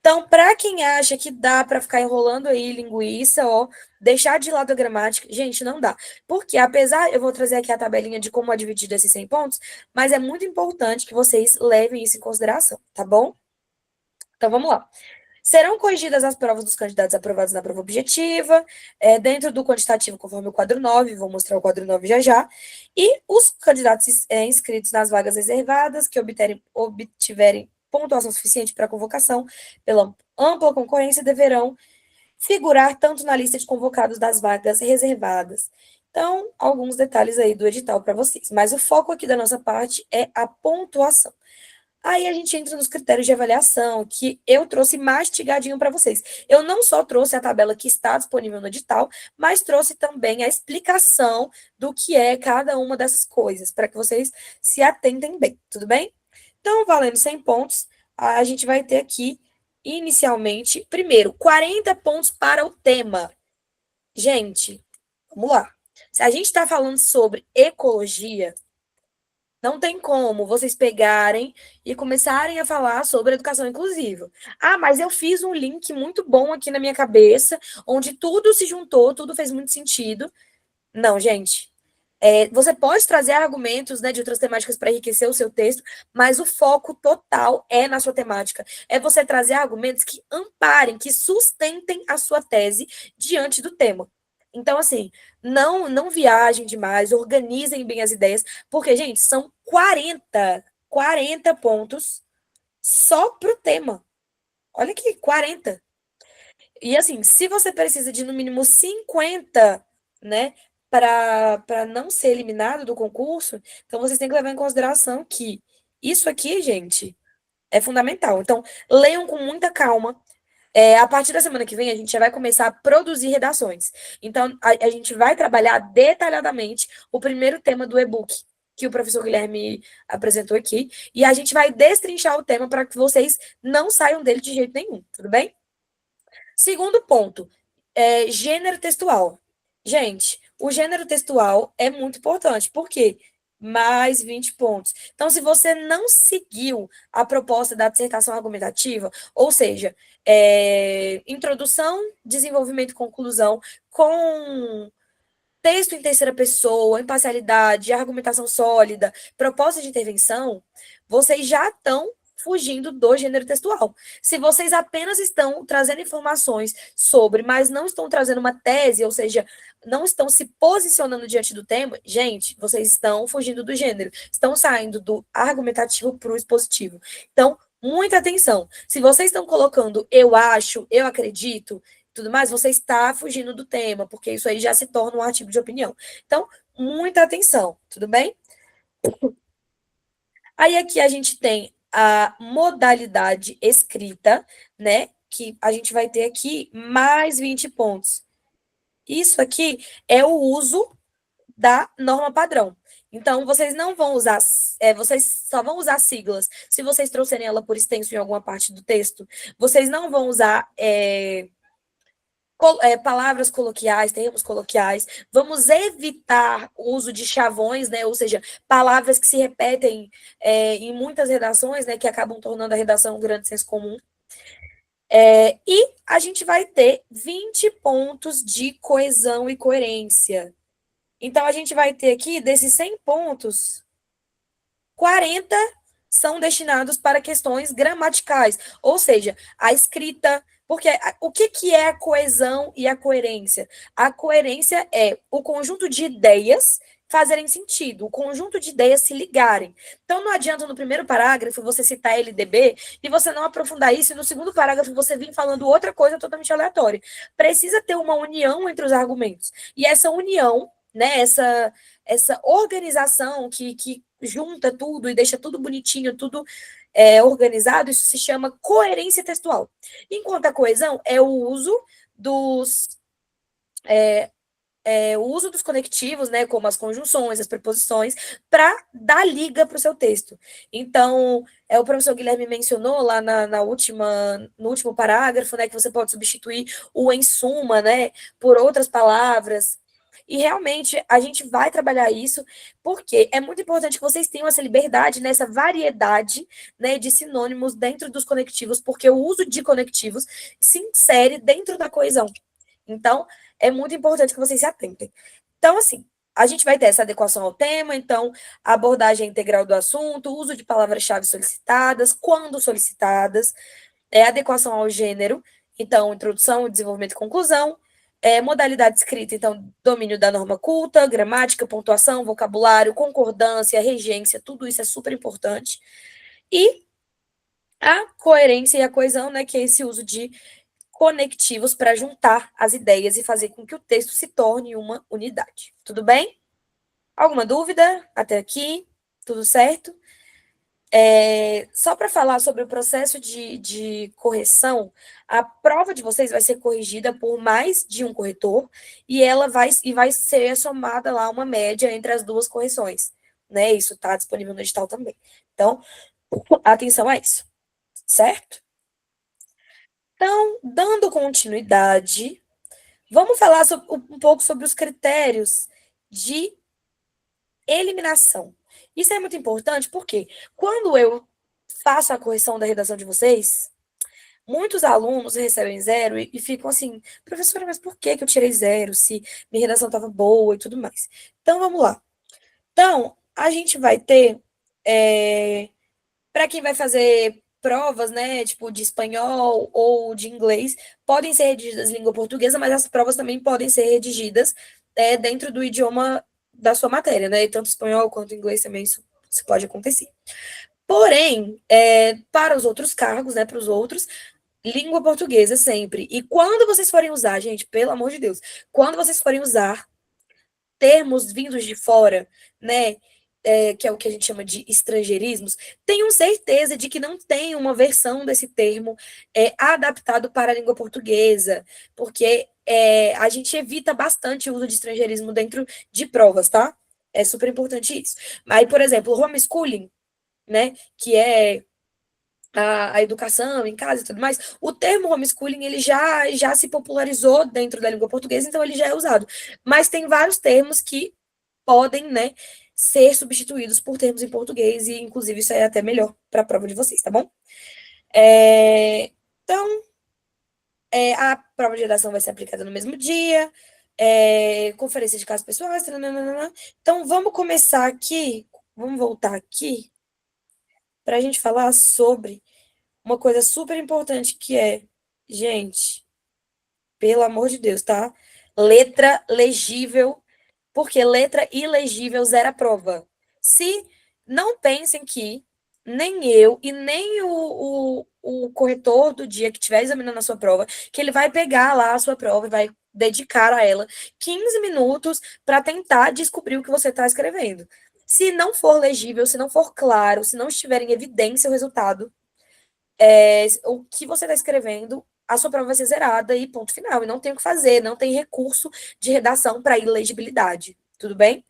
Então, para quem acha que dá para ficar enrolando aí linguiça, deixar de lado a gramática, gente, não dá. Porque, apesar, eu vou trazer aqui a tabelinha de como é dividido esses 100 pontos, mas é muito importante que vocês levem isso em consideração, tá bom? Então, vamos lá. Serão corrigidas as provas dos candidatos aprovados na prova objetiva, dentro do quantitativo, conforme o quadro 9, vou mostrar o quadro 9 já já, e os candidatos inscritos nas vagas reservadas, que obtiverem pontuação suficiente para a convocação pela ampla concorrência, deverão figurar tanto na lista de convocados das vagas reservadas. Então, alguns detalhes aí do edital para vocês. Mas o foco aqui da nossa parte é a pontuação. Aí a gente entra nos critérios de avaliação, que eu trouxe mastigadinho para vocês. Eu não só trouxe a tabela que está disponível no edital, mas trouxe também a explicação do que é cada uma dessas coisas, para que vocês se atentem bem, tudo bem? Então, valendo 100 pontos, a gente vai ter aqui, inicialmente, primeiro, 40 pontos para o tema. Gente, vamos lá. Se a gente está falando sobre ecologia, não tem como vocês pegarem e começarem a falar sobre educação inclusiva. Ah, mas eu fiz um link muito bom aqui na minha cabeça, onde tudo se juntou, tudo fez muito sentido. Não, gente. Você pode trazer argumentos, né, de outras temáticas para enriquecer o seu texto, mas o foco total é na sua temática. É você trazer argumentos que amparem, que sustentem a sua tese diante do tema. Então, assim, não viajem demais, organizem bem as ideias, porque, gente, são 40 pontos só para o tema. Olha aqui, 40. E, assim, se você precisa de, no mínimo, 50, né, para não ser eliminado do concurso, então vocês têm que levar em consideração que isso aqui, gente, é fundamental. Então, leiam com muita calma. A partir da semana que vem, a gente já vai começar a produzir redações. Então, a gente vai trabalhar detalhadamente o primeiro tema do e-book que o professor Guilherme apresentou aqui, e a gente vai destrinchar o tema para que vocês não saiam dele de jeito nenhum, tudo bem? Segundo ponto, gênero textual. Gente, o gênero textual é muito importante. Por quê? Mais 20 pontos. Então, se você não seguiu a proposta da dissertação argumentativa, ou seja, introdução, desenvolvimento e conclusão, com texto em terceira pessoa, imparcialidade, argumentação sólida, proposta de intervenção, vocês já estão fugindo do gênero textual. Se vocês apenas estão trazendo informações sobre, mas não estão trazendo uma tese, ou seja, não estão se posicionando diante do tema, gente, vocês estão fugindo do gênero, estão saindo do argumentativo para o expositivo. Então, muita atenção. Se vocês estão colocando eu acho, eu acredito, tudo mais, você está fugindo do tema, porque isso aí já se torna um artigo de opinião. Então, muita atenção, tudo bem? Aí aqui a gente tem a modalidade escrita, né? Que a gente vai ter aqui mais 20 pontos. Isso aqui é o uso da norma padrão. Então, vocês não vão usar, vocês só vão usar siglas se vocês trouxerem ela por extenso em alguma parte do texto. Vocês não vão usar palavras coloquiais, termos coloquiais, vamos evitar o uso de chavões, né? Ou seja, palavras que se repetem em muitas redações, né? Que acabam tornando a redação um grande senso comum. E a gente vai ter 20 pontos de coesão e coerência. Então, a gente vai ter aqui, desses 100 pontos, 40 são destinados para questões gramaticais, ou seja, a escrita. Porque o que é a coesão e a coerência? A coerência é o conjunto de ideias fazerem sentido, o conjunto de ideias se ligarem. Então, não adianta no primeiro parágrafo você citar LDB e você não aprofundar isso, e no segundo parágrafo você vir falando outra coisa totalmente aleatória. Precisa ter uma união entre os argumentos. E essa união, né, essa organização que junta tudo e deixa tudo bonitinho, tudo organizado, isso se chama coerência textual. Enquanto a coesão é o uso dos conectivos, né, como as conjunções, as preposições, para dar liga para o seu texto. Então, o professor Guilherme mencionou lá no último parágrafo, né, que você pode substituir o em suma, né, por outras palavras. E realmente a gente vai trabalhar isso, porque é muito importante que vocês tenham essa liberdade, nessa variedade, né, de sinônimos dentro dos conectivos, porque o uso de conectivos se insere dentro da coesão. Então, é muito importante que vocês se atentem. Então, assim, a gente vai ter essa adequação ao tema, então, a abordagem integral do assunto, uso de palavras-chave solicitadas, quando solicitadas, adequação ao gênero, então, introdução, desenvolvimento e conclusão, modalidade escrita, então, domínio da norma culta, gramática, pontuação, vocabulário, concordância, regência, tudo isso é super importante. E a coerência e a coesão, né, que é esse uso de conectivos para juntar as ideias e fazer com que o texto se torne uma unidade. Tudo bem? Alguma dúvida até aqui? Tudo certo? Só para falar sobre o processo de correção, a prova de vocês vai ser corrigida por mais de um corretor e vai ser somada lá uma média entre as duas correções, né? Isso está disponível no edital também. Então, atenção a isso, certo? Então, dando continuidade, vamos falar um pouco sobre os critérios de eliminação. Isso é muito importante porque quando eu faço a correção da redação de vocês, muitos alunos recebem 0 e ficam assim, professora, mas por que eu tirei 0 se minha redação estava boa e tudo mais? Então, vamos lá. Então, a gente vai ter, para quem vai fazer provas, né, tipo de espanhol ou de inglês, podem ser redigidas em língua portuguesa, mas as provas também podem ser redigidas dentro do idioma da sua matéria, né, tanto espanhol quanto inglês também isso pode acontecer. Porém, para os outros cargos, né, para os outros, língua portuguesa sempre. E quando vocês forem usar, gente, pelo amor de Deus, quando vocês forem usar termos vindos de fora, né, que é o que a gente chama de estrangeirismos, tenham certeza de que não tem uma versão desse termo adaptado para a língua portuguesa, porque a gente evita bastante o uso de estrangeirismo dentro de provas, tá? É super importante isso. Aí, por exemplo, o homeschooling, né, que é a educação em casa e tudo mais, o termo homeschooling ele já se popularizou dentro da língua portuguesa, então ele já é usado. Mas tem vários termos que podem, né, ser substituídos por termos em português, e inclusive isso é até melhor para a prova de vocês, tá bom? Então, a prova de redação vai ser aplicada no mesmo dia, conferência de casos pessoais, tananana. Então, vamos começar aqui, vamos voltar aqui, para a gente falar sobre uma coisa super importante que gente, pelo amor de Deus, tá? Letra legível, porque letra ilegível zera a prova. Se não pensem que nem eu e nem o corretor do dia que estiver examinando a sua prova, que ele vai pegar lá a sua prova e vai dedicar a ela 15 minutos para tentar descobrir o que você está escrevendo. Se não for legível, se não for claro, se não estiver em evidência o resultado, o que você está escrevendo, a sua prova vai ser zerada e ponto final. E não tem o que fazer, não tem recurso de redação para ilegibilidade. Tudo bem?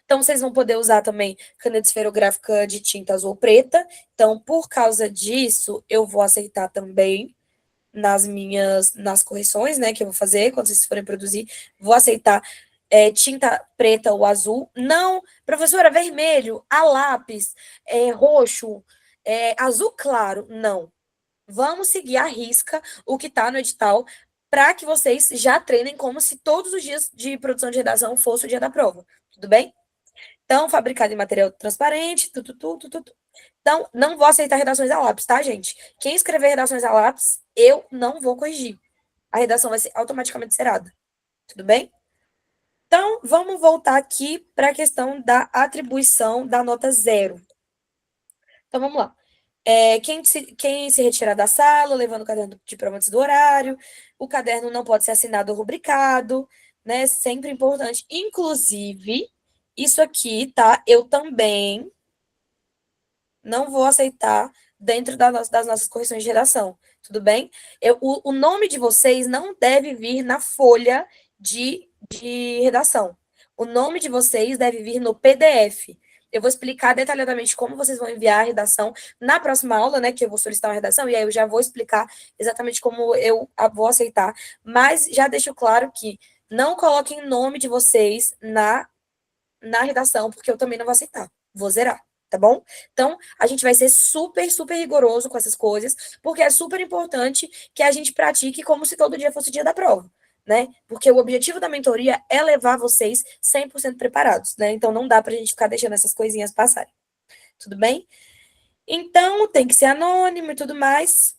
Então, vocês vão poder usar também caneta esferográfica de tinta azul ou preta. Então, por causa disso, eu vou aceitar também nas correções, né, que eu vou fazer, quando vocês forem produzir, vou aceitar tinta preta ou azul. Não, professora, vermelho, a lápis, roxo, azul claro, não. Vamos seguir à risca o que está no edital para que vocês já treinem como se todos os dias de produção de redação fosse o dia da prova. Tudo bem? Então, fabricado em material transparente, Então, não vou aceitar redações a lápis, tá, gente? Quem escrever redações a lápis, eu não vou corrigir. A redação vai ser automaticamente zerada. Tudo bem? Então, vamos voltar aqui para a questão da atribuição da nota 0. Então, vamos lá. Quem se retirar da sala, levando o caderno de prova antes do horário, o caderno não pode ser assinado ou rubricado, né? Sempre importante. Inclusive, isso aqui, tá? Eu também não vou aceitar dentro das nossas correções de redação, tudo bem? O nome de vocês não deve vir na folha de redação. O nome de vocês deve vir no PDF. Eu vou explicar detalhadamente como vocês vão enviar a redação na próxima aula, né, que eu vou solicitar uma redação, e aí eu já vou explicar exatamente como eu vou aceitar. Mas já deixo claro que não coloquem o nome de vocês na redação, porque eu também não vou aceitar. Vou zerar, tá bom? Então, a gente vai ser super, super rigoroso com essas coisas, porque é super importante que a gente pratique como se todo dia fosse o dia da prova, né? Porque o objetivo da mentoria é levar vocês 100% preparados, né? Então, não dá pra gente ficar deixando essas coisinhas passarem. Tudo bem? Então, tem que ser anônimo e tudo mais.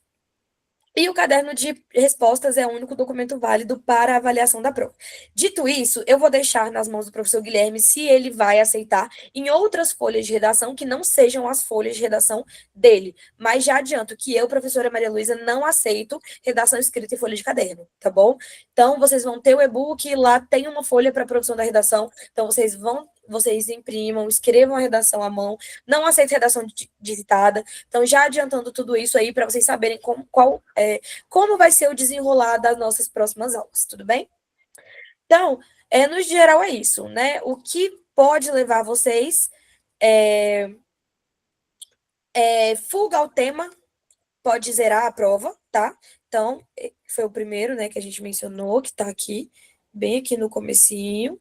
E o caderno de respostas é o único documento válido para a avaliação da prova. Dito isso, eu vou deixar nas mãos do professor Guilherme se ele vai aceitar em outras folhas de redação que não sejam as folhas de redação dele. Mas já adianto que eu, professora Maria Luísa, não aceito redação escrita em folha de caderno, tá bom? Então, vocês vão ter o e-book, lá tem uma folha para a produção da redação, então vocês vão vocês imprimam, escrevam a redação à mão, não aceito redação digitada. Então, já adiantando tudo isso aí para vocês saberem como vai ser o desenrolar das nossas próximas aulas, tudo bem? Então, no geral é isso, né? O que pode levar vocês fuga o tema, pode zerar a prova, tá? Então, foi o primeiro, né, que a gente mencionou, que tá aqui, bem aqui no comecinho.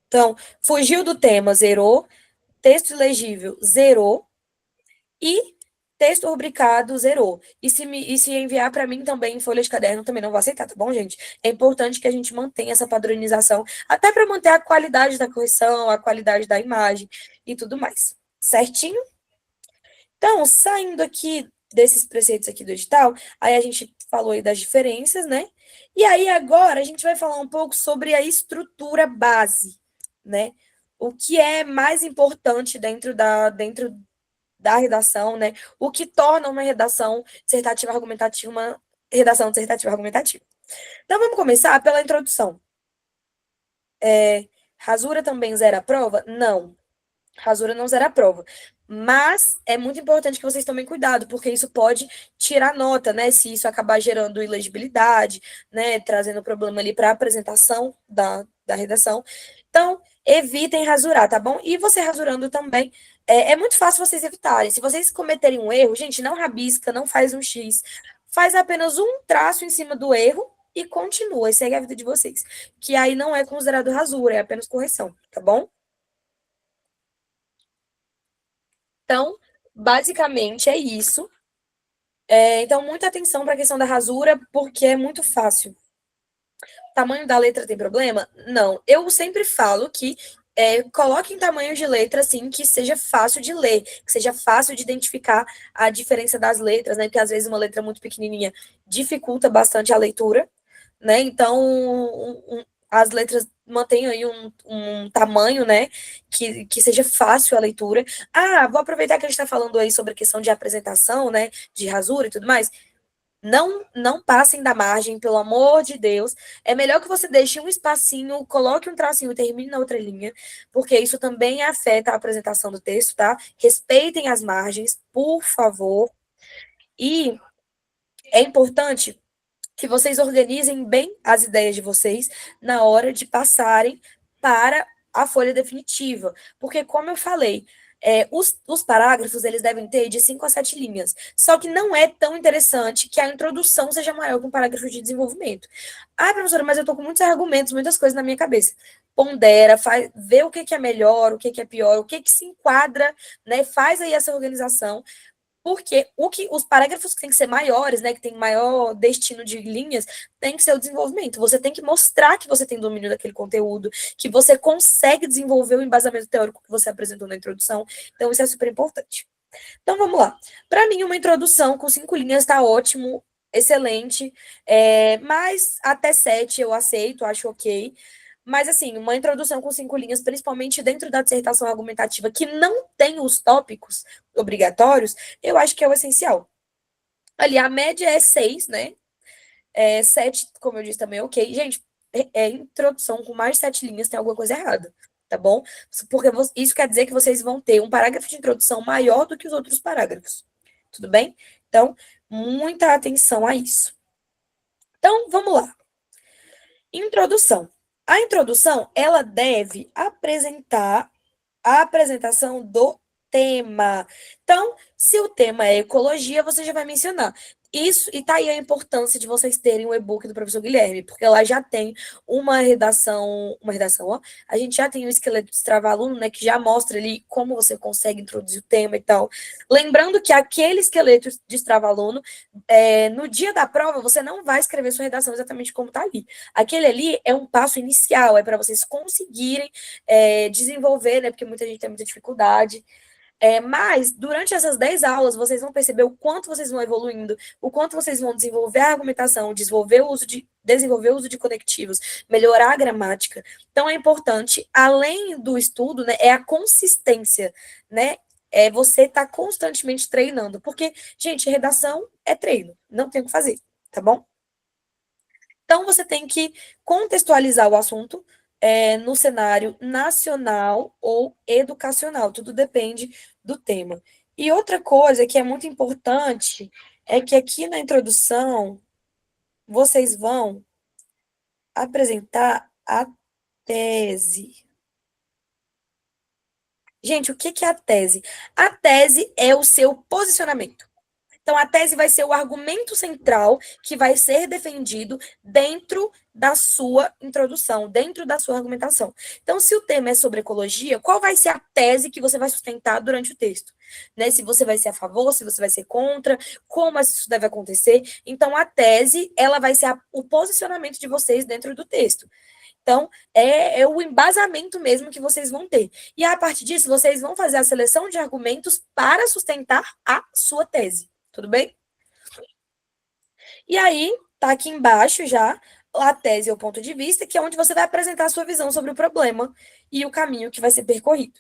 Então, fugiu do tema, zerou. Texto ilegível, zerou. E texto rubricado, zerou. E se enviar para mim também em folha de caderno, também não vou aceitar, tá bom, gente? É importante que a gente mantenha essa padronização, até para manter a qualidade da correção, a qualidade da imagem e tudo mais. Certinho? Então, saindo aqui desses preceitos aqui do edital, aí a gente falou aí das diferenças, né? E aí agora a gente vai falar um pouco sobre a estrutura base, né? O que é mais importante dentro da redação, né? O que torna uma redação dissertativa argumentativa uma redação dissertativa argumentativa. Então, vamos começar pela introdução. Rasura também zera a prova? Não. Rasura não zera a prova. Mas é muito importante que vocês tomem cuidado, porque isso pode tirar nota, né? Se isso acabar gerando ilegibilidade, né? Trazendo problema ali para a apresentação da redação. Então, evitem rasurar, tá bom? E você rasurando também, é muito fácil vocês evitarem. Se vocês cometerem um erro, gente, não rabisca, não faz um X. Faz apenas um traço em cima do erro e continua, e segue a vida de vocês. Que aí não é considerado rasura, é apenas correção, tá bom? Então, basicamente é isso. Então, muita atenção para a questão da rasura, porque é muito fácil. Tamanho da letra tem problema? Não. Eu sempre falo que coloquem tamanho de letra, assim, que seja fácil de ler, que seja fácil de identificar a diferença das letras, né? Porque às vezes uma letra muito pequenininha dificulta bastante a leitura, né? Então, as letras mantenham aí um tamanho, né? Que seja fácil a leitura. Ah, vou aproveitar que a gente está falando aí sobre a questão de apresentação, né? De rasura e tudo mais. Não passem da margem, pelo amor de Deus. É melhor que você deixe um espacinho, coloque um tracinho e termine na outra linha, porque isso também afeta a apresentação do texto, tá? Respeitem as margens, por favor. E é importante que vocês organizem bem as ideias de vocês na hora de passarem para a folha definitiva. Porque, como eu falei, os parágrafos eles devem ter de 5 a 7 linhas. Só que não é tão interessante que a introdução seja maior que um parágrafo de desenvolvimento. Ah, professora, mas eu estou com muitos argumentos, muitas coisas na minha cabeça. Pondera, vê o que é melhor, o que é pior, o que se enquadra, né? Faz aí essa organização. Porque os parágrafos que têm que ser maiores, né, que tem maior destino de linhas, tem que ser o desenvolvimento. Você tem que mostrar que você tem domínio daquele conteúdo, que você consegue desenvolver o embasamento teórico que você apresentou na introdução. Então, isso é super importante. Então, vamos lá. Para mim, uma introdução com 5 linhas está ótimo, excelente. Mas até 7 eu aceito, acho ok. Mas, assim, uma introdução com 5 linhas, principalmente dentro da dissertação argumentativa, que não tem os tópicos obrigatórios, eu acho que é o essencial. Ali, a média é 6, né? 7, como eu disse, também é ok. Gente, introdução com mais de 7 linhas tem alguma coisa errada, tá bom? Porque isso quer dizer que vocês vão ter um parágrafo de introdução maior do que os outros parágrafos. Tudo bem? Então, muita atenção a isso. Então, vamos lá. Introdução. A introdução, ela deve apresentar a apresentação do tema. Então, se o tema é ecologia, você já vai mencionar. Isso, e tá aí a importância de vocês terem o e-book do professor Guilherme, porque lá já tem uma redação, ó, a gente já tem o esqueleto de Strava-aluno, né, que já mostra ali como você consegue introduzir o tema e tal. Lembrando que aquele esqueleto de Strava-aluno, no dia da prova, você não vai escrever sua redação exatamente como tá ali. Aquele ali é um passo inicial, é para vocês conseguirem desenvolver, né, porque muita gente tem muita dificuldade. Mas, durante essas 10 aulas, vocês vão perceber o quanto vocês vão evoluindo, o quanto vocês vão desenvolver a argumentação, desenvolver o uso de conectivos, melhorar a gramática. Então, é importante, além do estudo, né, é a consistência, né? Você estar constantemente treinando. Porque, gente, redação é treino, não tem o que fazer, tá bom? Então, você tem que contextualizar o assunto, no cenário nacional ou educacional, tudo depende do tema. E outra coisa que é muito importante é que aqui na introdução vocês vão apresentar a tese. Gente, o que é a tese? A tese é o seu posicionamento. Então, a tese vai ser o argumento central que vai ser defendido dentro da sua introdução, dentro da sua argumentação. Então, se o tema é sobre ecologia, qual vai ser a tese que você vai sustentar durante o texto? Né? Se você vai ser a favor, se você vai ser contra, como isso deve acontecer. Então, a tese, ela vai ser o posicionamento de vocês dentro do texto. Então, é o embasamento mesmo que vocês vão ter. E a partir disso, vocês vão fazer a seleção de argumentos para sustentar a sua tese. Tudo bem? E aí, tá aqui embaixo já a tese ou ponto de vista, que é onde você vai apresentar a sua visão sobre o problema e o caminho que vai ser percorrido.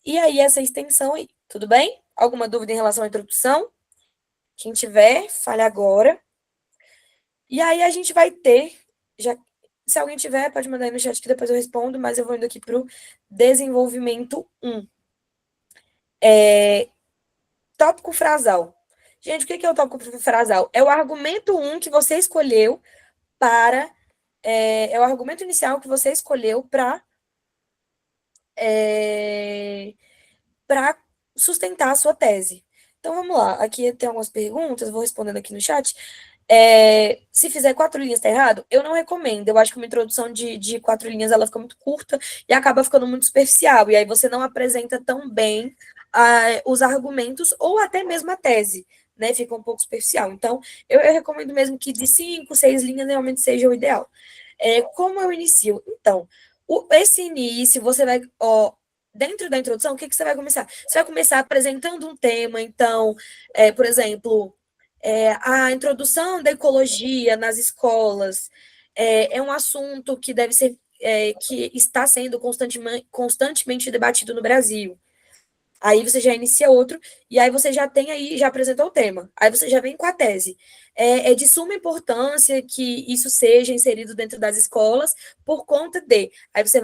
E aí, essa extensão aí, tudo bem? Alguma dúvida em relação à introdução? Quem tiver, fale agora. E aí, a gente vai ter, se alguém tiver, pode mandar aí no chat que depois eu respondo, mas eu vou indo aqui para o desenvolvimento 1. Tópico frasal. Gente, o que é o tópico frasal? É o argumento 1 que você escolheu para... É o argumento inicial que você escolheu para sustentar a sua tese. Então, vamos lá. Aqui tem algumas perguntas, vou respondendo aqui no chat. Se fizer 4 linhas, tá errado? Eu não recomendo. Eu acho que uma introdução de 4 linhas, ela fica muito curta e acaba ficando muito superficial. E aí você não apresenta tão bem os argumentos ou até mesmo a tese, né? Fica um pouco superficial. Então, eu recomendo mesmo que de 5, 6 linhas realmente seja o ideal. Como eu inicio? Então, esse início, você vai... dentro da introdução, o que você vai começar? Você vai começar apresentando um tema. Então, por exemplo... a introdução da ecologia nas escolas é um assunto que deve ser, que está sendo constantemente debatido no Brasil. Aí você já inicia outro, e aí você já tem aí, já apresentou o tema. Aí você já vem com a tese. É de suma importância que isso seja inserido dentro das escolas por conta de. Aí você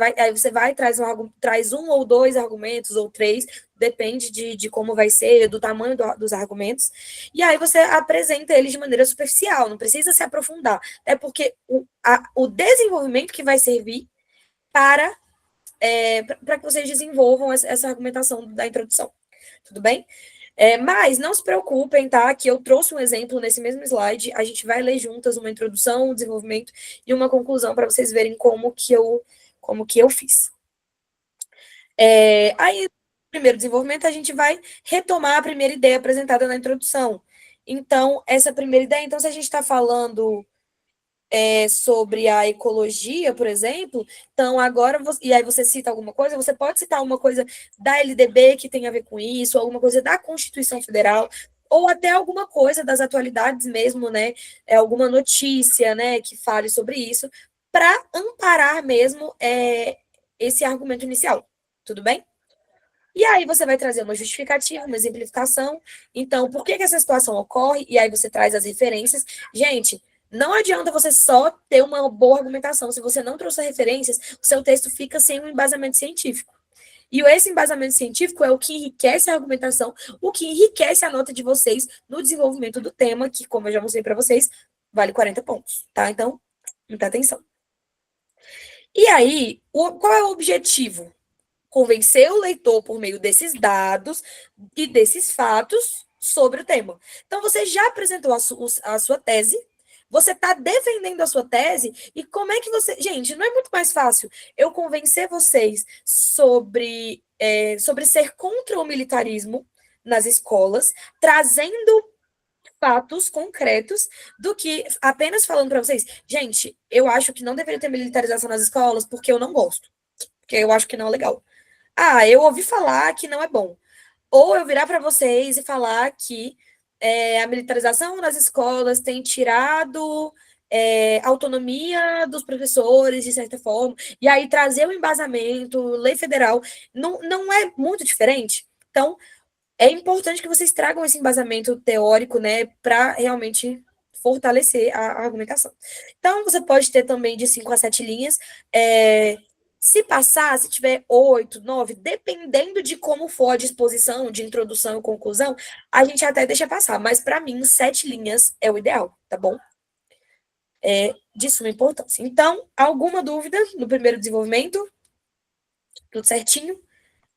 vai traz um ou 2 argumentos, ou 3, depende de como vai ser, do tamanho dos argumentos. E aí você apresenta eles de maneira superficial, não precisa se aprofundar. É porque o desenvolvimento que vai servir para que vocês desenvolvam essa argumentação da introdução. Tudo bem? Mas não se preocupem, tá? Que eu trouxe um exemplo nesse mesmo slide. A gente vai ler juntas uma introdução, um desenvolvimento e uma conclusão para vocês verem como que eu fiz. Aí, no primeiro desenvolvimento, a gente vai retomar a primeira ideia apresentada na introdução. Então, essa primeira ideia, então, se a gente está falando sobre a ecologia, por exemplo, então agora, e aí você cita alguma coisa, você pode citar alguma coisa da LDB que tem a ver com isso, alguma coisa da Constituição Federal, ou até alguma coisa das atualidades mesmo, né, alguma notícia, né, que fale sobre isso, para amparar mesmo esse argumento inicial, tudo bem? E aí você vai trazer uma justificativa, uma exemplificação. Então, por que essa situação ocorre? E aí você traz as referências. Gente, não adianta você só ter uma boa argumentação. Se você não trouxer referências, o seu texto fica sem um embasamento científico. E esse embasamento científico é o que enriquece a argumentação, o que enriquece a nota de vocês no desenvolvimento do tema, que, como eu já mostrei para vocês, vale 40 pontos, tá? Então, muita atenção. E aí, qual é o objetivo? Convencer o leitor por meio desses dados e desses fatos sobre o tema. Então, você já apresentou a sua tese, você está defendendo a sua tese, e como é que você... Gente, não é muito mais fácil eu convencer vocês sobre ser contra o militarismo nas escolas, trazendo fatos concretos, do que apenas falando para vocês, gente, eu acho que não deveria ter militarização nas escolas porque eu não gosto, porque eu acho que não é legal. Eu ouvi falar que não é bom. Ou eu virar para vocês e falar que a militarização nas escolas tem tirado autonomia dos professores, de certa forma, e aí trazer o embasamento, lei federal, não é muito diferente. Então, é importante que vocês tragam esse embasamento teórico, né, para realmente fortalecer a argumentação. Então, você pode ter também de 5 a 7 linhas, Se passar, se tiver 8, 9, dependendo de como for a disposição de introdução e conclusão, a gente até deixa passar. Mas, para mim, 7 linhas é o ideal, tá bom? É de suma importância. Então, alguma dúvida no primeiro desenvolvimento? Tudo certinho?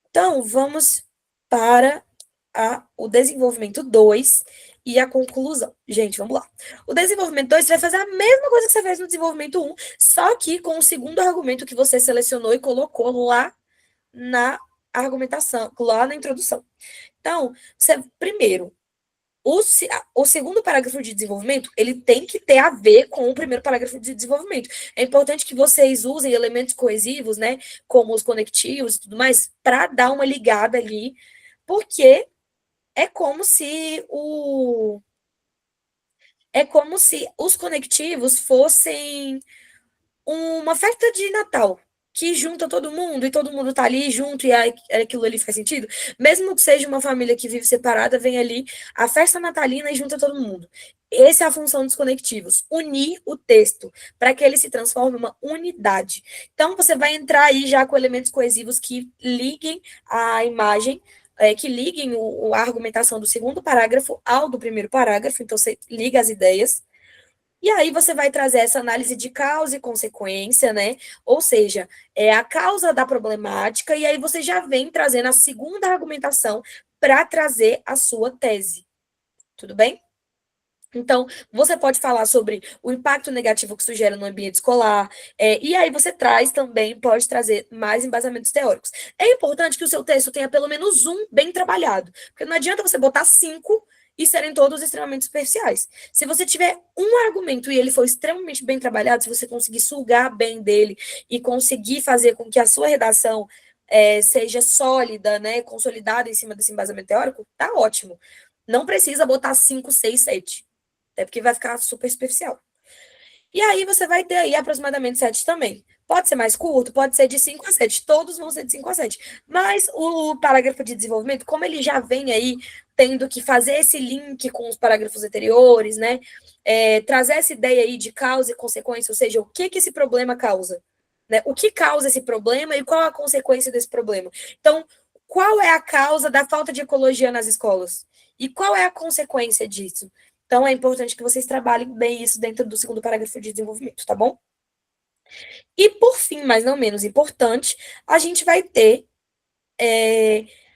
Então, vamos para o desenvolvimento 2 e a conclusão. Gente, vamos lá. O desenvolvimento 2 vai fazer a mesma coisa que você fez no desenvolvimento 1, só que com o segundo argumento que você selecionou e colocou lá na argumentação, lá na introdução. Então, primeiro, o segundo parágrafo de desenvolvimento, ele tem que ter a ver com o primeiro parágrafo de desenvolvimento. É importante que vocês usem elementos coesivos, né, como os conectivos e tudo mais, para dar uma ligada ali, porque é como se os conectivos fossem uma festa de Natal que junta todo mundo e todo mundo tá ali junto e aquilo ali faz sentido. Mesmo que seja uma família que vive separada, vem ali a festa natalina e junta todo mundo. Essa é a função dos conectivos, unir o texto para que ele se transforme em uma unidade. Então, você vai entrar aí já com elementos coesivos que liguem a imagem, que liguem a argumentação do segundo parágrafo ao do primeiro parágrafo, então você liga as ideias. E aí você vai trazer essa análise de causa e consequência, né? Ou seja, é a causa da problemática, e aí você já vem trazendo a segunda argumentação para trazer a sua tese. Tudo bem? Então, você pode falar sobre o impacto negativo que isso gera no ambiente escolar, e aí você pode trazer mais embasamentos teóricos. É importante que o seu texto tenha pelo menos um bem trabalhado, porque não adianta você botar 5 e serem todos extremamente superficiais. Se você tiver um argumento e ele for extremamente bem trabalhado, se você conseguir sugar bem dele e conseguir fazer com que a sua redação seja sólida, né, consolidada em cima desse embasamento teórico, tá ótimo. Não precisa botar 5, 6, 7. Até porque vai ficar super superficial. E aí você vai ter aí aproximadamente 7 também. Pode ser mais curto, pode ser de 5 a 7. Todos vão ser de 5 a 7. Mas o parágrafo de desenvolvimento, como ele já vem aí tendo que fazer esse link com os parágrafos anteriores, né? Trazer essa ideia aí de causa e consequência, ou seja, o que esse problema causa? Né? O que causa esse problema e qual a consequência desse problema? Então, qual é a causa da falta de ecologia nas escolas? E qual é a consequência disso? Então, é importante que vocês trabalhem bem isso dentro do segundo parágrafo de desenvolvimento, tá bom? E, por fim, mas não menos importante, a gente vai ter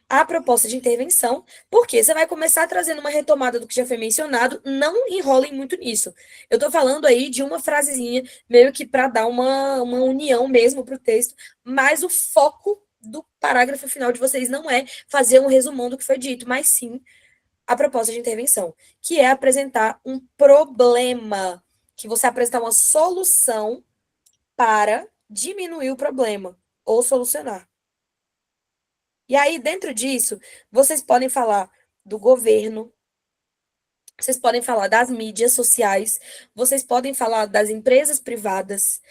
a proposta de intervenção, porque você vai começar trazendo uma retomada do que já foi mencionado, não enrolem muito nisso. Eu estou falando aí de uma frasezinha, meio que para dar uma união mesmo para o texto, mas o foco do parágrafo final de vocês não é fazer um resumão do que foi dito, mas sim a proposta de intervenção, que é apresentar um problema, que você apresentar uma solução para diminuir o problema ou solucionar. E aí, dentro disso, vocês podem falar do governo, vocês podem falar das mídias sociais, vocês podem falar das empresas privadas,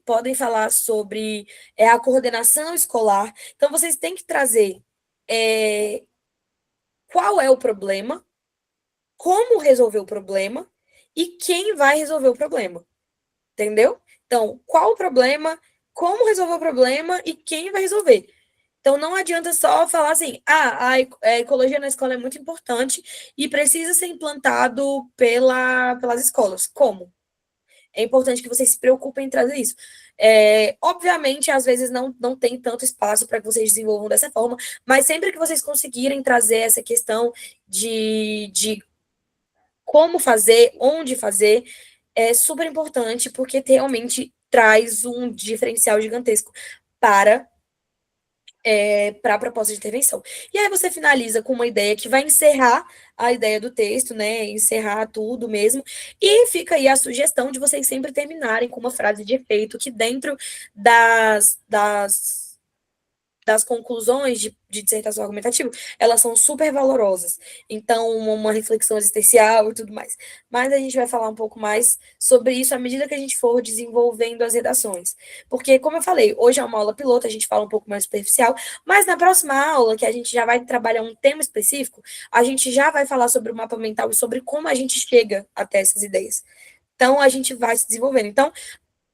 podem falar sobre a coordenação escolar. Então, vocês têm que trazer qual é o problema, como resolver o problema e quem vai resolver o problema. Entendeu? Então, qual o problema, como resolver o problema e quem vai resolver. Então, não adianta só falar assim, a ecologia na escola é muito importante e precisa ser implantado pelas escolas. Como? É importante que vocês se preocupem em trazer isso. Obviamente, às vezes não tem tanto espaço para que vocês desenvolvam dessa forma, mas sempre que vocês conseguirem trazer essa questão de como fazer, onde fazer, é super importante, porque realmente traz um diferencial gigantesco para a proposta de intervenção. E aí você finaliza com uma ideia que vai encerrar a ideia do texto, né? Encerrar tudo mesmo. E fica aí a sugestão de vocês sempre terminarem com uma frase de efeito que dentro das conclusões de dissertação argumentativa, elas são super valorosas. Então, uma reflexão existencial e tudo mais. Mas a gente vai falar um pouco mais sobre isso à medida que a gente for desenvolvendo as redações. Porque, como eu falei, hoje é uma aula piloto, a gente fala um pouco mais superficial, mas na próxima aula, que a gente já vai trabalhar um tema específico, a gente já vai falar sobre o mapa mental e sobre como a gente chega até essas ideias. Então, a gente vai se desenvolvendo. Então,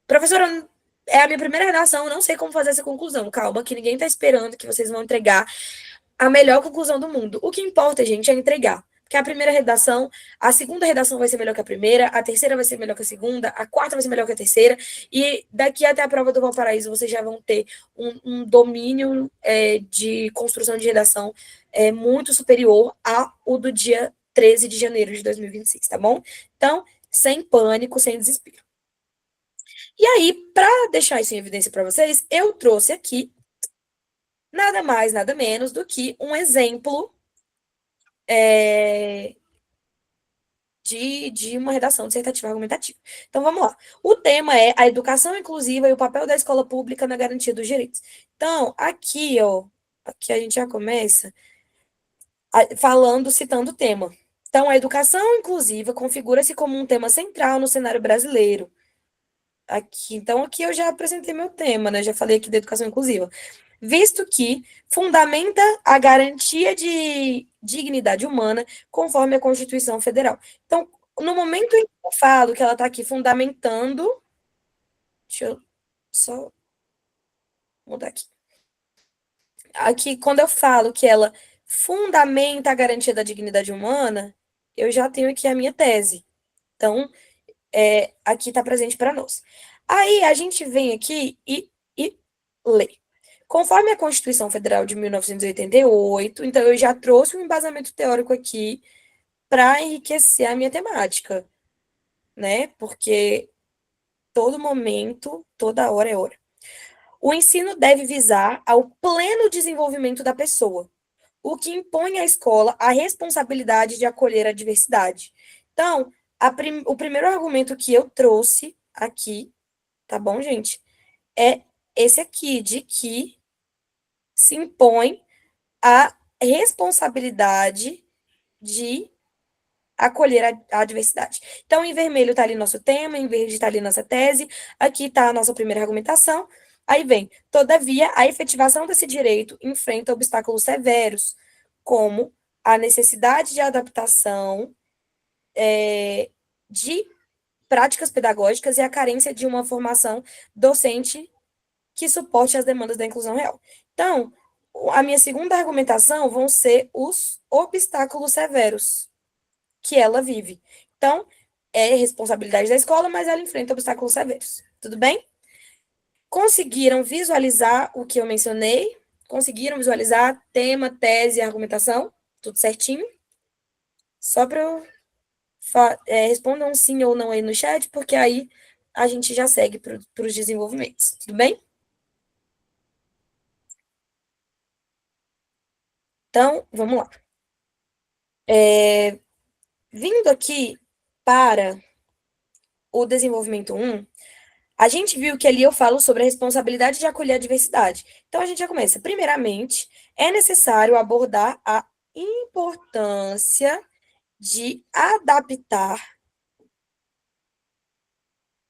professora, é a minha primeira redação, eu não sei como fazer essa conclusão. Calma, que ninguém tá esperando que vocês vão entregar a melhor conclusão do mundo. O que importa, gente, é entregar. Porque a primeira redação, a segunda redação vai ser melhor que a primeira, a terceira vai ser melhor que a segunda, a quarta vai ser melhor que a terceira, e daqui até a prova do Valparaíso vocês já vão ter um domínio de construção de redação muito superior ao do dia 13 de janeiro de 2026, tá bom? Então, sem pânico, sem desespero. E aí, para deixar isso em evidência para vocês, eu trouxe aqui nada mais, nada menos do que um exemplo de uma redação dissertativa argumentativa. Então, vamos lá. O tema é a educação inclusiva e o papel da escola pública na garantia dos direitos. Então, aqui, ó, aqui a gente já começa falando, citando o tema. Então, a educação inclusiva configura-se como um tema central no cenário brasileiro. Aqui eu já apresentei meu tema, né? Já falei aqui da educação inclusiva. Visto que fundamenta a garantia de dignidade humana conforme a Constituição Federal. Então, no momento em que eu falo que ela está aqui fundamentando, deixa eu só mudar aqui. Aqui, quando eu falo que ela fundamenta a garantia da dignidade humana, eu já tenho aqui a minha tese. Então, aqui está presente para nós. Aí, a gente vem aqui e lê. Conforme a Constituição Federal de 1988, então eu já trouxe um embasamento teórico aqui para enriquecer a minha temática, né? Porque todo momento, toda hora é hora. O ensino deve visar ao pleno desenvolvimento da pessoa, o que impõe à escola a responsabilidade de acolher a diversidade. Então, o primeiro argumento que eu trouxe aqui, tá bom, gente? É esse aqui, de que se impõe a responsabilidade de acolher a diversidade. Então, em vermelho está ali nosso tema, em verde está ali nossa tese, aqui está a nossa primeira argumentação. Aí vem, todavia, a efetivação desse direito enfrenta obstáculos severos, como a necessidade de adaptação de práticas pedagógicas e a carência de uma formação docente que suporte as demandas da inclusão real. Então, a minha segunda argumentação vão ser os obstáculos severos que ela vive. Então, é responsabilidade da escola, mas ela enfrenta obstáculos severos. Tudo bem? Conseguiram visualizar o que eu mencionei? Conseguiram visualizar tema, tese e argumentação? Tudo certinho? Só para eu respondam um sim ou não aí no chat, porque aí a gente já segue para os desenvolvimentos. Tudo bem? Então, vamos lá. Vindo aqui para o desenvolvimento 1, a gente viu que ali eu falo sobre a responsabilidade de acolher a diversidade. Então, a gente já começa. Primeiramente, é necessário abordar a importância de adaptar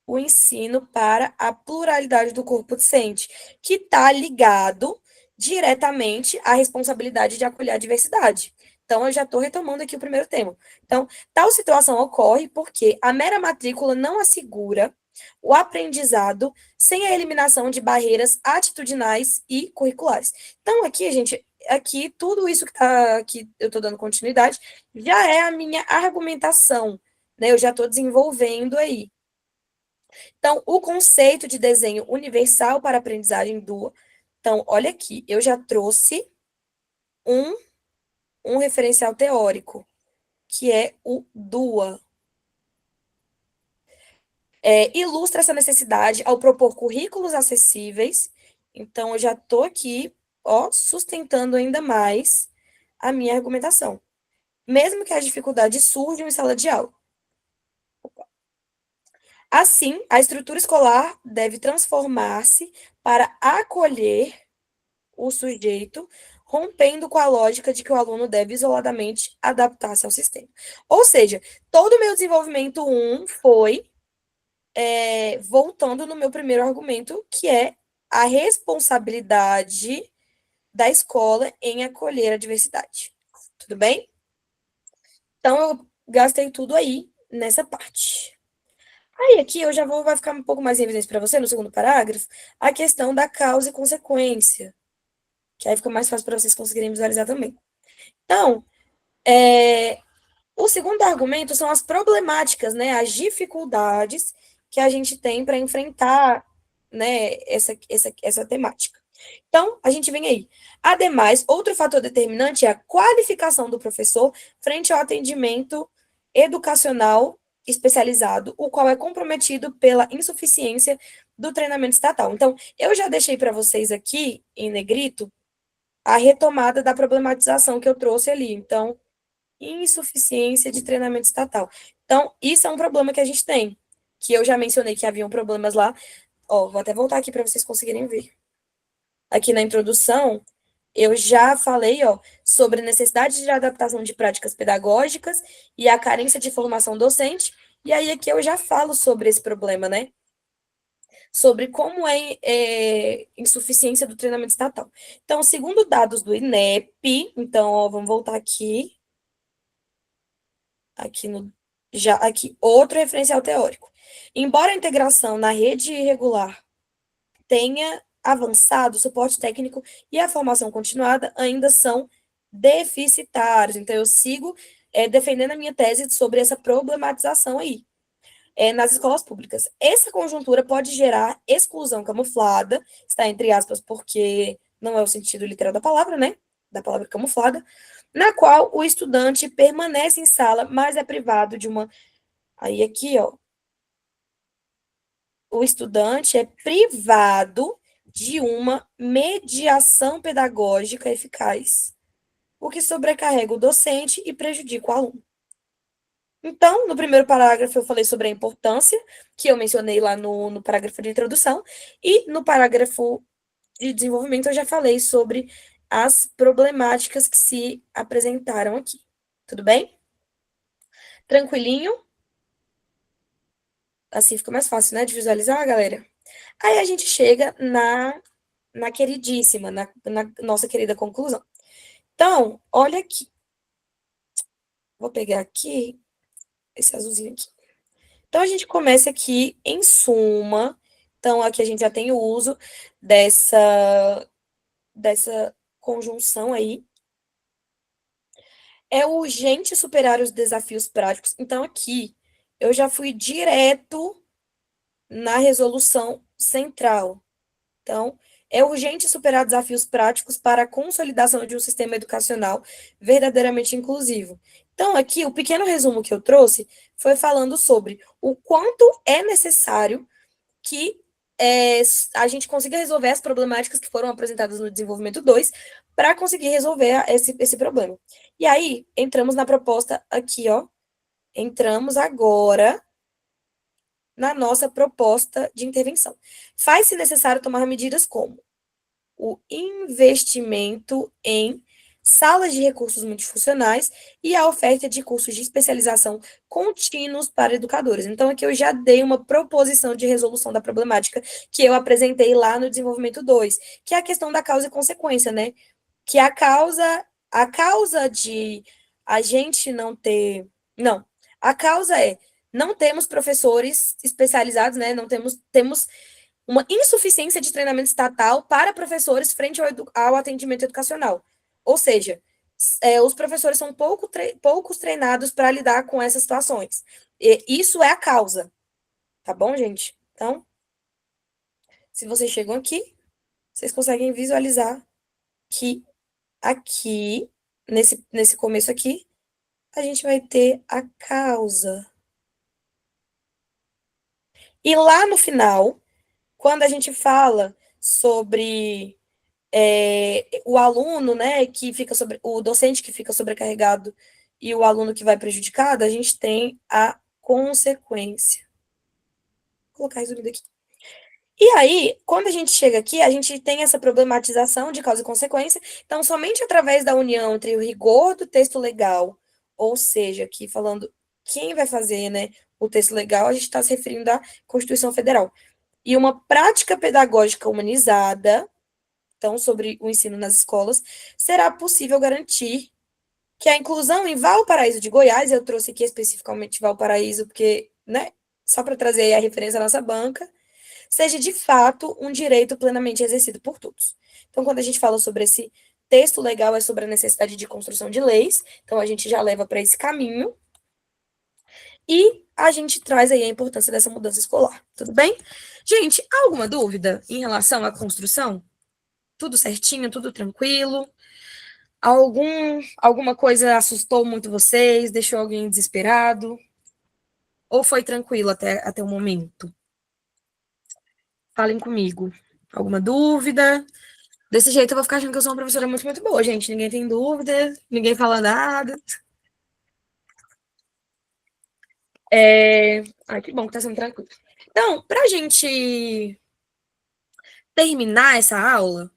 o ensino para a pluralidade do corpo docente, que está ligado diretamente à responsabilidade de acolher a diversidade. Então, eu já estou retomando aqui o primeiro tema. Então, tal situação ocorre porque a mera matrícula não assegura o aprendizado sem a eliminação de barreiras atitudinais e curriculares. Então, aqui, gente, tudo isso que está aqui, eu estou dando continuidade, já é a minha argumentação, né? Eu já estou desenvolvendo aí. Então, o conceito de desenho universal para aprendizagem DUA. Então, olha aqui, eu já trouxe um referencial teórico, que é o DUA. Ilustra essa necessidade ao propor currículos acessíveis. Então, eu já estou aqui, sustentando ainda mais a minha argumentação. Mesmo que as dificuldades surjam em sala de aula. Assim, a estrutura escolar deve transformar-se para acolher o sujeito, rompendo com a lógica de que o aluno deve isoladamente adaptar-se ao sistema. Ou seja, todo o meu desenvolvimento 1 foi voltando no meu primeiro argumento, que é a responsabilidade da escola em acolher a diversidade. Tudo bem? Então, eu gastei tudo aí nessa parte. Aí aqui eu já vai ficar um pouco mais em evidência para você, no segundo parágrafo, a questão da causa e consequência, que aí fica mais fácil para vocês conseguirem visualizar também. Então, o segundo argumento são as problemáticas, né, as dificuldades que a gente tem para enfrentar, né, essa temática. Então, a gente vem aí. Ademais, outro fator determinante é a qualificação do professor frente ao atendimento educacional especializado, o qual é comprometido pela insuficiência do treinamento estatal. Então, eu já deixei para vocês aqui, em negrito, a retomada da problematização que eu trouxe ali. Então, insuficiência de treinamento estatal. Então, isso é um problema que a gente tem, que eu já mencionei que haviam problemas lá. Ó, vou até voltar aqui para vocês conseguirem ver. Aqui na introdução, eu já falei, ó, sobre a necessidade de adaptação de práticas pedagógicas e a carência de formação docente, e aí aqui eu já falo sobre esse problema, né? Sobre como é insuficiência do treinamento estatal. Então, segundo dados do INEP, então, ó, vamos voltar aqui, aqui outro referencial teórico. Embora a integração na rede regular tenha avançado, o suporte técnico e a formação continuada ainda são deficitários. Então, eu sigo defendendo a minha tese sobre essa problematização aí, nas escolas públicas. Essa conjuntura pode gerar exclusão camuflada, está entre aspas, porque não é o sentido literal da palavra, né? Da palavra camuflada, na qual o estudante permanece em sala, mas é privado de uma. Aí, aqui, ó. O estudante é privado de uma mediação pedagógica eficaz, o que sobrecarrega o docente e prejudica o aluno. Então, no primeiro parágrafo, eu falei sobre a importância, que eu mencionei lá no parágrafo de introdução, e no parágrafo de desenvolvimento, eu já falei sobre as problemáticas que se apresentaram aqui. Tudo bem? Tranquilinho? Assim fica mais fácil, né, de visualizar, galera? Aí a gente chega na queridíssima, na nossa querida conclusão. Então, olha aqui. Vou pegar aqui esse azulzinho aqui. Então, a gente começa aqui em suma. Então, aqui a gente já tem o uso dessa conjunção aí. É urgente superar os desafios práticos. Então, aqui eu já fui direto na resolução central. Então, é urgente superar desafios práticos para a consolidação de um sistema educacional verdadeiramente inclusivo. Então, aqui, o pequeno resumo que eu trouxe foi falando sobre o quanto é necessário que a gente consiga resolver as problemáticas que foram apresentadas no desenvolvimento 2 para conseguir resolver esse problema. E aí, entramos na proposta aqui, ó. Entramos agora na nossa proposta de intervenção. Faz-se necessário tomar medidas como o investimento em salas de recursos multifuncionais e a oferta de cursos de especialização contínuos para educadores. Então, aqui eu já dei uma proposição de resolução da problemática que eu apresentei lá no desenvolvimento 2, que é a questão da causa e consequência, né? Que a causa de a gente não ter... Não, a causa é não temos professores especializados, né? Não temos uma insuficiência de treinamento estatal para professores frente ao atendimento educacional. Ou seja, os professores são poucos treinados para lidar com essas situações. E isso é a causa. Tá bom, gente? Então, se vocês chegam aqui, vocês conseguem visualizar que aqui, nesse começo aqui, a gente vai ter a causa. E lá no final, quando a gente fala sobre o aluno, né, o docente que fica sobrecarregado e o aluno que vai prejudicado, a gente tem a consequência. Vou colocar resumido aqui. E aí, quando a gente chega aqui, a gente tem essa problematização de causa e consequência. Então, somente através da união entre o rigor do texto legal, ou seja, aqui falando quem vai fazer, né, o texto legal, a gente está se referindo à Constituição Federal, e uma prática pedagógica humanizada, então, sobre o ensino nas escolas, será possível garantir que a inclusão em Valparaíso de Goiás, eu trouxe aqui especificamente Valparaíso, porque, né, só para trazer aí a referência à nossa banca, seja de fato um direito plenamente exercido por todos. Então, quando a gente fala sobre esse texto legal, é sobre a necessidade de construção de leis, então a gente já leva para esse caminho, e a gente traz aí a importância dessa mudança escolar, tudo bem? Gente, alguma dúvida em relação à construção? Tudo certinho, tudo tranquilo? Alguma coisa assustou muito vocês, deixou alguém desesperado? Ou foi tranquilo até o momento? Falem comigo. Alguma dúvida? Desse jeito eu vou ficar achando que eu sou uma professora muito, muito boa, gente. Ninguém tem dúvida, ninguém fala nada. Ai, que bom que tá sendo tranquilo. Então, pra gente terminar essa aula,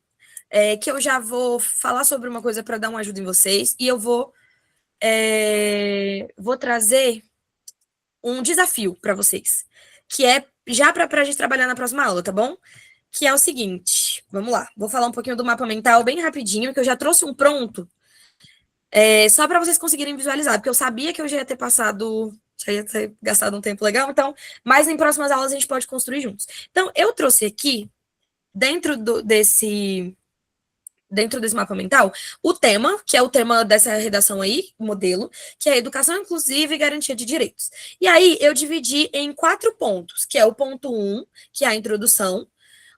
que eu já vou falar sobre uma coisa para dar uma ajuda em vocês, e eu vou trazer um desafio para vocês, que é já para a gente trabalhar na próxima aula, tá bom? Que é o seguinte, vamos lá, vou falar um pouquinho do mapa mental bem rapidinho, que eu já trouxe um pronto, só para vocês conseguirem visualizar, porque eu sabia que eu já ia ter gastado um tempo legal, então, mas em próximas aulas a gente pode construir juntos. Então, eu trouxe aqui, dentro desse mapa mental, o tema, que é o tema dessa redação aí, modelo, que é educação inclusiva e garantia de direitos. E aí, eu dividi em 4 pontos, que é o ponto 1, que é a introdução,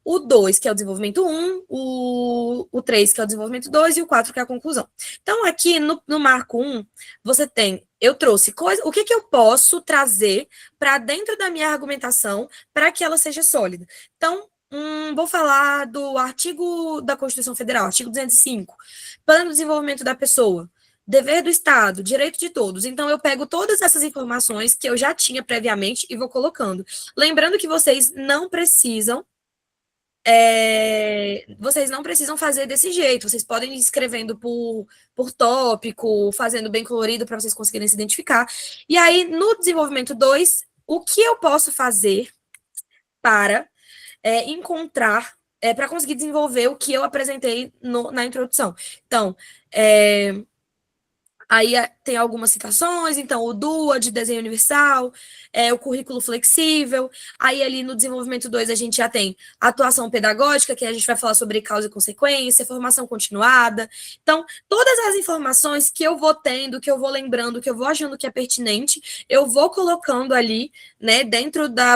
o 2, que é o desenvolvimento 1, o 3, que é o desenvolvimento 2, e o 4, que é a conclusão. Então, aqui no marco 1, você tem, eu trouxe o que eu posso trazer para dentro da minha argumentação para que ela seja sólida. Então, vou falar do artigo da Constituição Federal, artigo 205, plano de desenvolvimento da pessoa, dever do Estado, direito de todos. Então, eu pego todas essas informações que eu já tinha previamente e vou colocando. Lembrando que vocês não precisam fazer desse jeito, vocês podem ir escrevendo por tópico, fazendo bem colorido para vocês conseguirem se identificar. E aí, no desenvolvimento 2, o que eu posso fazer para encontrar, para conseguir desenvolver o que eu apresentei na introdução. Então, aí tem algumas citações, então o DUA, de desenho universal, o currículo flexível, aí ali no desenvolvimento 2 a gente já tem atuação pedagógica, que a gente vai falar sobre causa e consequência, formação continuada. Então, todas as informações que eu vou tendo, que eu vou lembrando, que eu vou achando que é pertinente, eu vou colocando ali, né,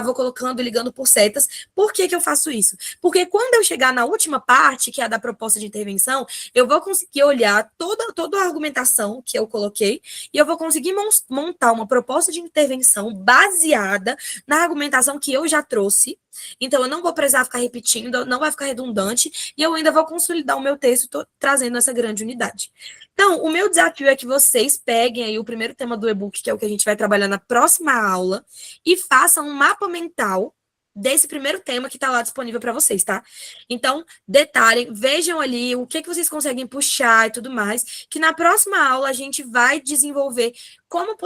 vou colocando, ligando por setas. Por que eu faço isso? Porque quando eu chegar na última parte, que é a da proposta de intervenção, eu vou conseguir olhar toda a argumentação que eu coloquei, e eu vou conseguir montar uma proposta de intervenção baseada na argumentação que eu já trouxe. Então, eu não vou precisar ficar repetindo, não vai ficar redundante, e eu ainda vou consolidar o meu texto, trazendo essa grande unidade. Então, o meu desafio é que vocês peguem aí o primeiro tema do e-book, que é o que a gente vai trabalhar na próxima aula, e façam um mapa mental desse primeiro tema que está lá disponível para vocês, tá? Então, detalhem, vejam ali o que vocês conseguem puxar e tudo mais, que na próxima aula a gente vai desenvolver como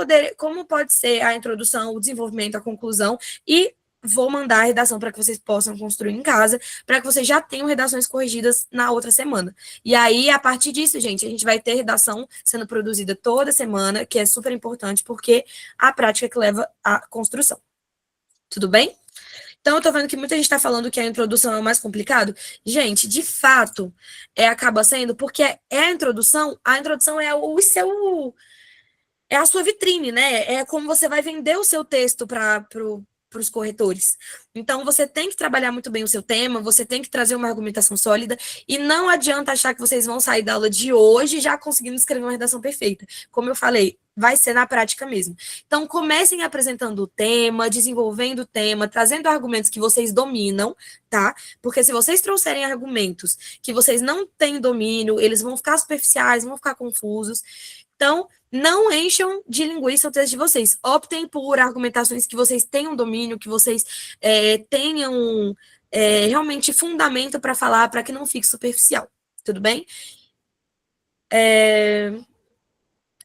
pode ser a introdução, o desenvolvimento, a conclusão, e vou mandar a redação para que vocês possam construir em casa, para que vocês já tenham redações corrigidas na outra semana. E aí, a partir disso, gente, a gente vai ter redação sendo produzida toda semana, que é super importante, porque a prática que leva à construção. Tudo bem? Então, eu tô vendo que muita gente está falando que a introdução é o mais complicado. Gente, de fato, acaba sendo, porque a introdução é a sua vitrine, né? É como você vai vender o seu texto para os corretores. Então, você tem que trabalhar muito bem o seu tema, você tem que trazer uma argumentação sólida, e não adianta achar que vocês vão sair da aula de hoje já conseguindo escrever uma redação perfeita. Como eu falei, vai ser na prática mesmo. Então, comecem apresentando o tema, desenvolvendo o tema, trazendo argumentos que vocês dominam, tá? Porque se vocês trouxerem argumentos que vocês não têm domínio, eles vão ficar superficiais, vão ficar confusos. Então, não encham de linguiça o texto de vocês. Optem por argumentações que vocês tenham domínio, que vocês tenham realmente fundamento para falar, para que não fique superficial. Tudo bem?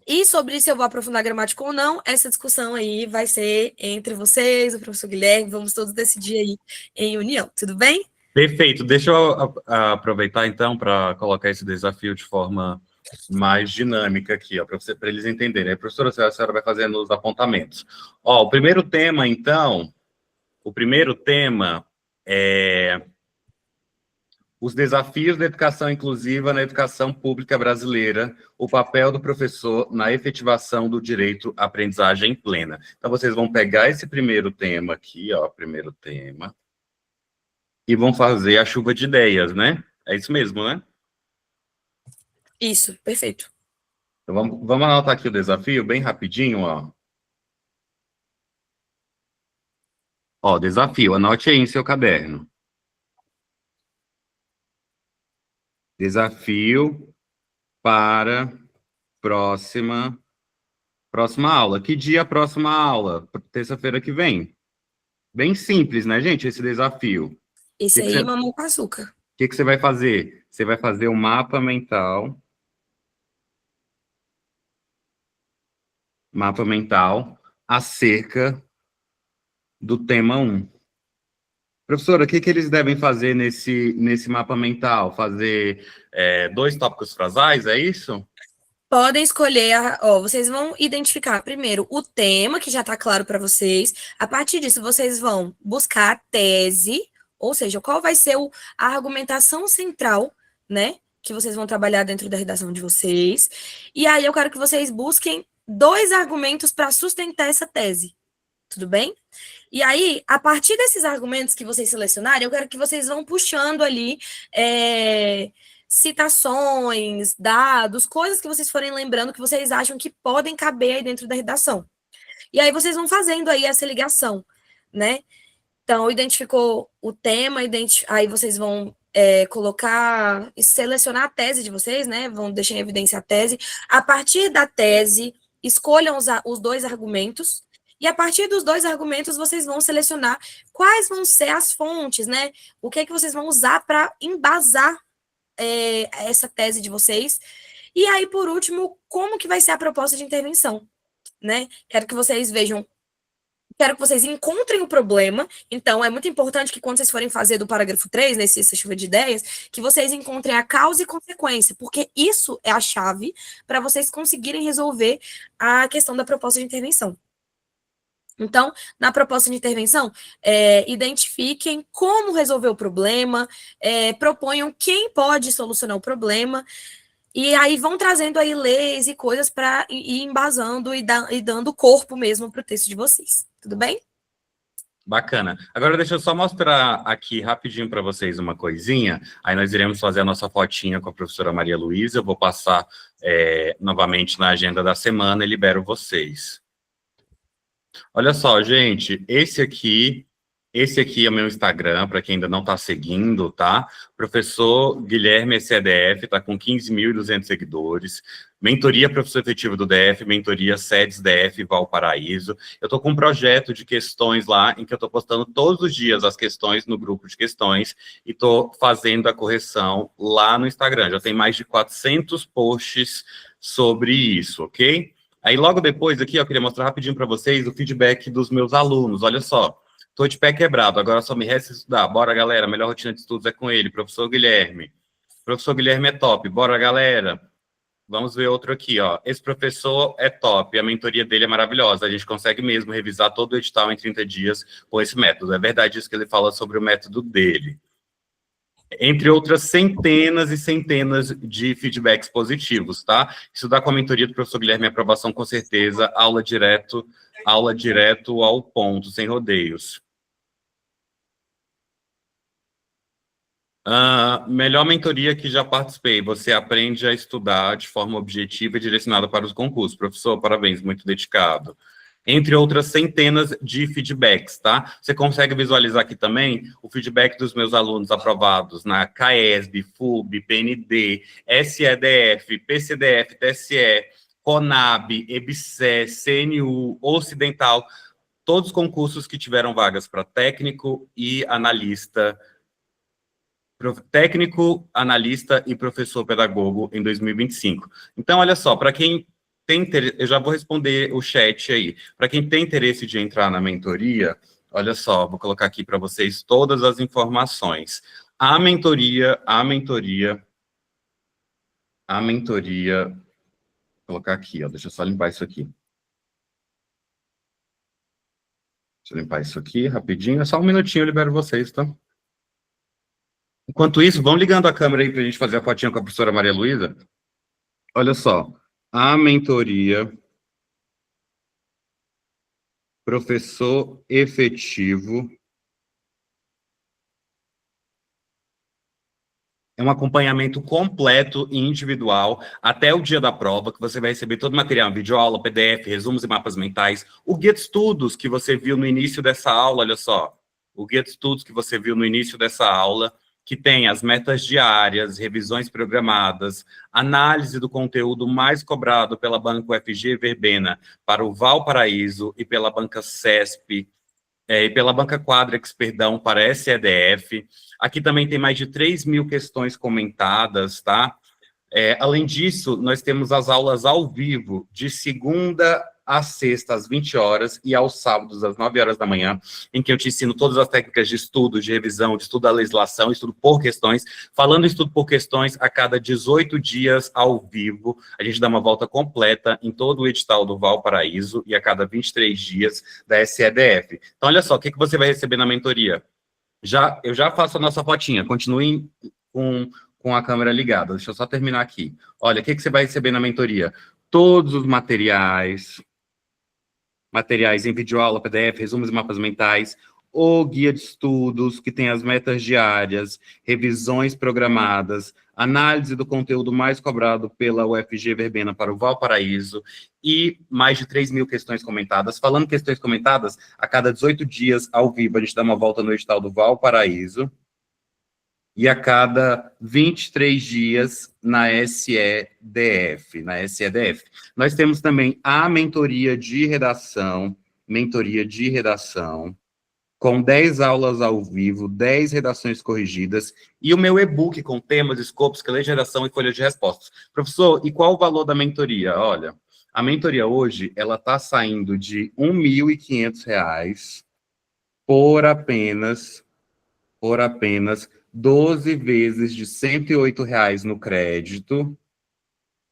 E sobre se eu vou aprofundar gramática ou não, essa discussão aí vai ser entre vocês, o professor Guilherme, vamos todos decidir aí em união, tudo bem? Perfeito. Deixa eu aproveitar, então, para colocar esse desafio de forma mais dinâmica aqui, ó, para eles entenderem. A professora, a senhora vai fazendo os apontamentos. Ó, o primeiro tema, então, é os desafios da educação inclusiva na educação pública brasileira, o papel do professor na efetivação do direito à aprendizagem plena. Então, vocês vão pegar esse primeiro tema aqui, ó, primeiro tema, e vão fazer a chuva de ideias, né? É isso mesmo, né? Isso, perfeito. Então, vamos anotar aqui o desafio, bem rapidinho, ó. Ó, desafio, anote aí em seu caderno. Desafio para próxima aula. Que dia é a próxima aula? Terça-feira que vem. Bem simples, né, gente, esse desafio. Esse aí, mamão com açúcar. O que você vai fazer? Você vai fazer um mapa mental acerca do tema 1. Professora, o que eles devem fazer nesse mapa mental? Fazer 2 tópicos frasais, é isso? Podem escolher, vocês vão identificar primeiro o tema, que já está claro para vocês. A partir disso, vocês vão buscar a tese, ou seja, qual vai ser a argumentação central, né, que vocês vão trabalhar dentro da redação de vocês. E aí eu quero que vocês busquem 2 argumentos para sustentar essa tese. Tudo bem? E aí, a partir desses argumentos que vocês selecionarem, eu quero que vocês vão puxando ali citações, dados, coisas que vocês forem lembrando que vocês acham que podem caber aí dentro da redação. E aí vocês vão fazendo aí essa ligação, né? Então, identificou o tema, aí vocês vão colocar e selecionar a tese de vocês, né? Vão deixar em evidência a tese. A partir da tese, escolham os 2 argumentos. E a partir dos 2 argumentos, vocês vão selecionar quais vão ser as fontes, né? O que é que vocês vão usar para embasar essa tese de vocês. E aí, por último, como que vai ser a proposta de intervenção, né? Quero que vocês encontrem o problema. Então, é muito importante que quando vocês forem fazer do parágrafo 3, essa chuva de ideias, que vocês encontrem a causa e consequência, porque isso é a chave para vocês conseguirem resolver a questão da proposta de intervenção. Então, na proposta de intervenção, identifiquem como resolver o problema, proponham quem pode solucionar o problema, e aí vão trazendo aí leis e coisas para ir embasando e dando corpo mesmo para o texto de vocês. Tudo bem? Bacana. Agora deixa eu só mostrar aqui rapidinho para vocês uma coisinha, aí nós iremos fazer a nossa fotinha com a professora Maria Luísa, eu vou passar novamente na agenda da semana e libero vocês. Olha só, gente, esse aqui é o meu Instagram, para quem ainda não está seguindo, tá? Professor Guilherme SEDF, está com 15.200 seguidores. Mentoria Professor Efetivo do DF, mentoria SEDES DF Valparaíso. Eu estou com um projeto de questões lá, em que eu estou postando todos os dias as questões no grupo de questões, e estou fazendo a correção lá no Instagram. Já tem mais de 400 posts sobre isso, ok? Aí, logo depois, aqui, eu queria mostrar rapidinho para vocês o feedback dos meus alunos. Olha só, estou de pé quebrado, agora só me resta estudar. Bora, galera, a melhor rotina de estudos é com ele, professor Guilherme. Professor Guilherme é top, bora, galera. Vamos ver outro aqui, ó. Esse professor é top, a mentoria dele é maravilhosa. A gente consegue mesmo revisar todo o edital em 30 dias com esse método. É verdade isso que ele fala sobre o método dele. Entre outras centenas e centenas de feedbacks positivos, tá? Estudar com a mentoria do professor Guilherme é aprovação, com certeza, aula direto ao ponto, sem rodeios. Melhor mentoria que já participei, você aprende a estudar de forma objetiva e direcionada para os concursos. Professor, parabéns, muito dedicado. Entre outras centenas de feedbacks, tá? Você consegue visualizar aqui também o feedback dos meus alunos aprovados na CAESB, FUB, PND, SEDF, PCDF, TSE, CONAB, EBSE, CNU, Ocidental, todos os concursos que tiveram vagas para técnico e analista, analista e professor pedagogo em 2025. Então, olha só, para quem tem interesse, eu já vou responder o chat aí. Para quem tem interesse de entrar na mentoria, olha só, vou colocar aqui para vocês todas as informações. A mentoria a mentoria... Vou colocar aqui, ó, deixa eu só limpar isso aqui. Deixa eu limpar isso aqui rapidinho. É só um minutinho, eu libero vocês, tá? Enquanto isso, vão ligando a câmera aí para a gente fazer a fotinha com a professora Maria Luísa. Olha só, a mentoria professor efetivo é um acompanhamento completo e individual até o dia da prova, que você vai receber todo o material, videoaula, PDF, resumos e mapas mentais, o guia de estudos que você viu no início dessa aula, olha só, o guia de estudos que você viu no início dessa aula, que tem as metas diárias, revisões programadas, análise do conteúdo mais cobrado pela banca UFG Verbena para o Valparaíso e pela banca CESP, e pela banca Quadrex, perdão, para a SEDF. Aqui também tem mais de 3.000 questões comentadas, tá? Além disso, nós temos as aulas ao vivo, de segunda a sexta, às 20 horas, e aos sábados, às 9 horas da manhã, em que eu te ensino todas as técnicas de estudo, de revisão, de estudo da legislação, estudo por questões. Falando em estudo por questões, a cada 18 dias ao vivo, a gente dá uma volta completa em todo o edital do Valparaíso, e a cada 23 dias da SEDF. Então, olha só, o que você vai receber na mentoria? Eu já faço a nossa fotinha, continuem com a câmera ligada. Deixa eu só terminar aqui. Olha, o que você vai receber na mentoria? Todos os materiais em videoaula, PDF, resumos e mapas mentais, o guia de estudos, que tem as metas diárias, revisões programadas, análise do conteúdo mais cobrado pela UFG Verbena para o Valparaíso, e mais de 3.000 questões comentadas. Falando questões comentadas, a cada 18 dias, ao vivo, a gente dá uma volta no edital do Valparaíso, e a cada 23 dias na SEDF. Nós temos também a mentoria de redação, com 10 aulas ao vivo, 10 redações corrigidas, e o meu e-book com temas, escopos, esqueleto de redação e folha de respostas. Professor, e qual o valor da mentoria? Olha, a mentoria hoje, ela está saindo de R$ 1.500 por apenas 12 vezes de R$ 108 no crédito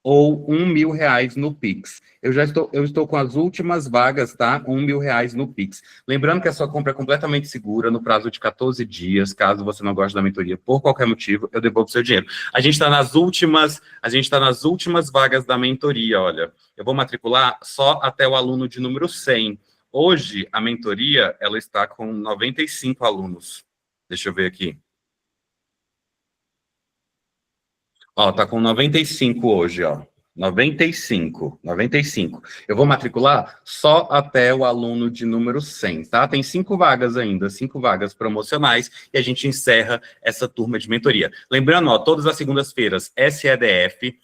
ou R$ 1.000 no Pix. Eu estou com as últimas vagas, tá? R$ 1.000 no Pix. Lembrando que a sua compra é completamente segura, no prazo de 14 dias, caso você não goste da mentoria por qualquer motivo, eu devolvo o seu dinheiro. A gente está nas últimas vagas da mentoria, olha. Eu vou matricular só até o aluno de número 100. Hoje, a mentoria, ela está com 95 alunos. Deixa eu ver aqui. Ó, tá com 95 hoje, ó. 95. Eu vou matricular só até o aluno de número 100, tá? Tem 5 vagas ainda, 5 vagas promocionais, e a gente encerra essa turma de mentoria. Lembrando, ó, todas as segundas-feiras, SEDF,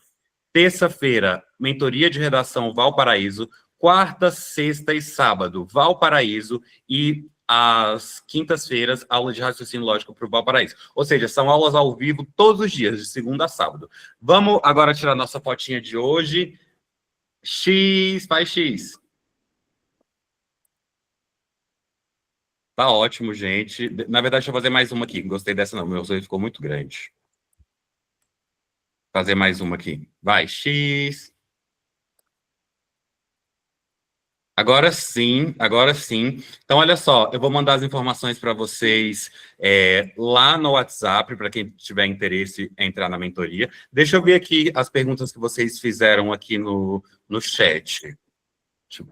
terça-feira, mentoria de redação Valparaíso, quarta, sexta e sábado, Valparaíso, e às quintas-feiras, aula de raciocínio lógico para o Valparaíso. Ou seja, são aulas ao vivo todos os dias, de segunda a sábado. Vamos agora tirar nossa fotinha de hoje. X, faz X. Tá ótimo, gente. Na verdade, deixa eu fazer mais uma aqui. Não gostei dessa, não. Meu olho ficou muito grande. Fazer mais uma aqui. Vai, X. Agora sim. Então, olha só, eu vou mandar as informações para vocês lá no WhatsApp, para quem tiver interesse em entrar na mentoria. Deixa eu ver aqui as perguntas que vocês fizeram aqui no chat.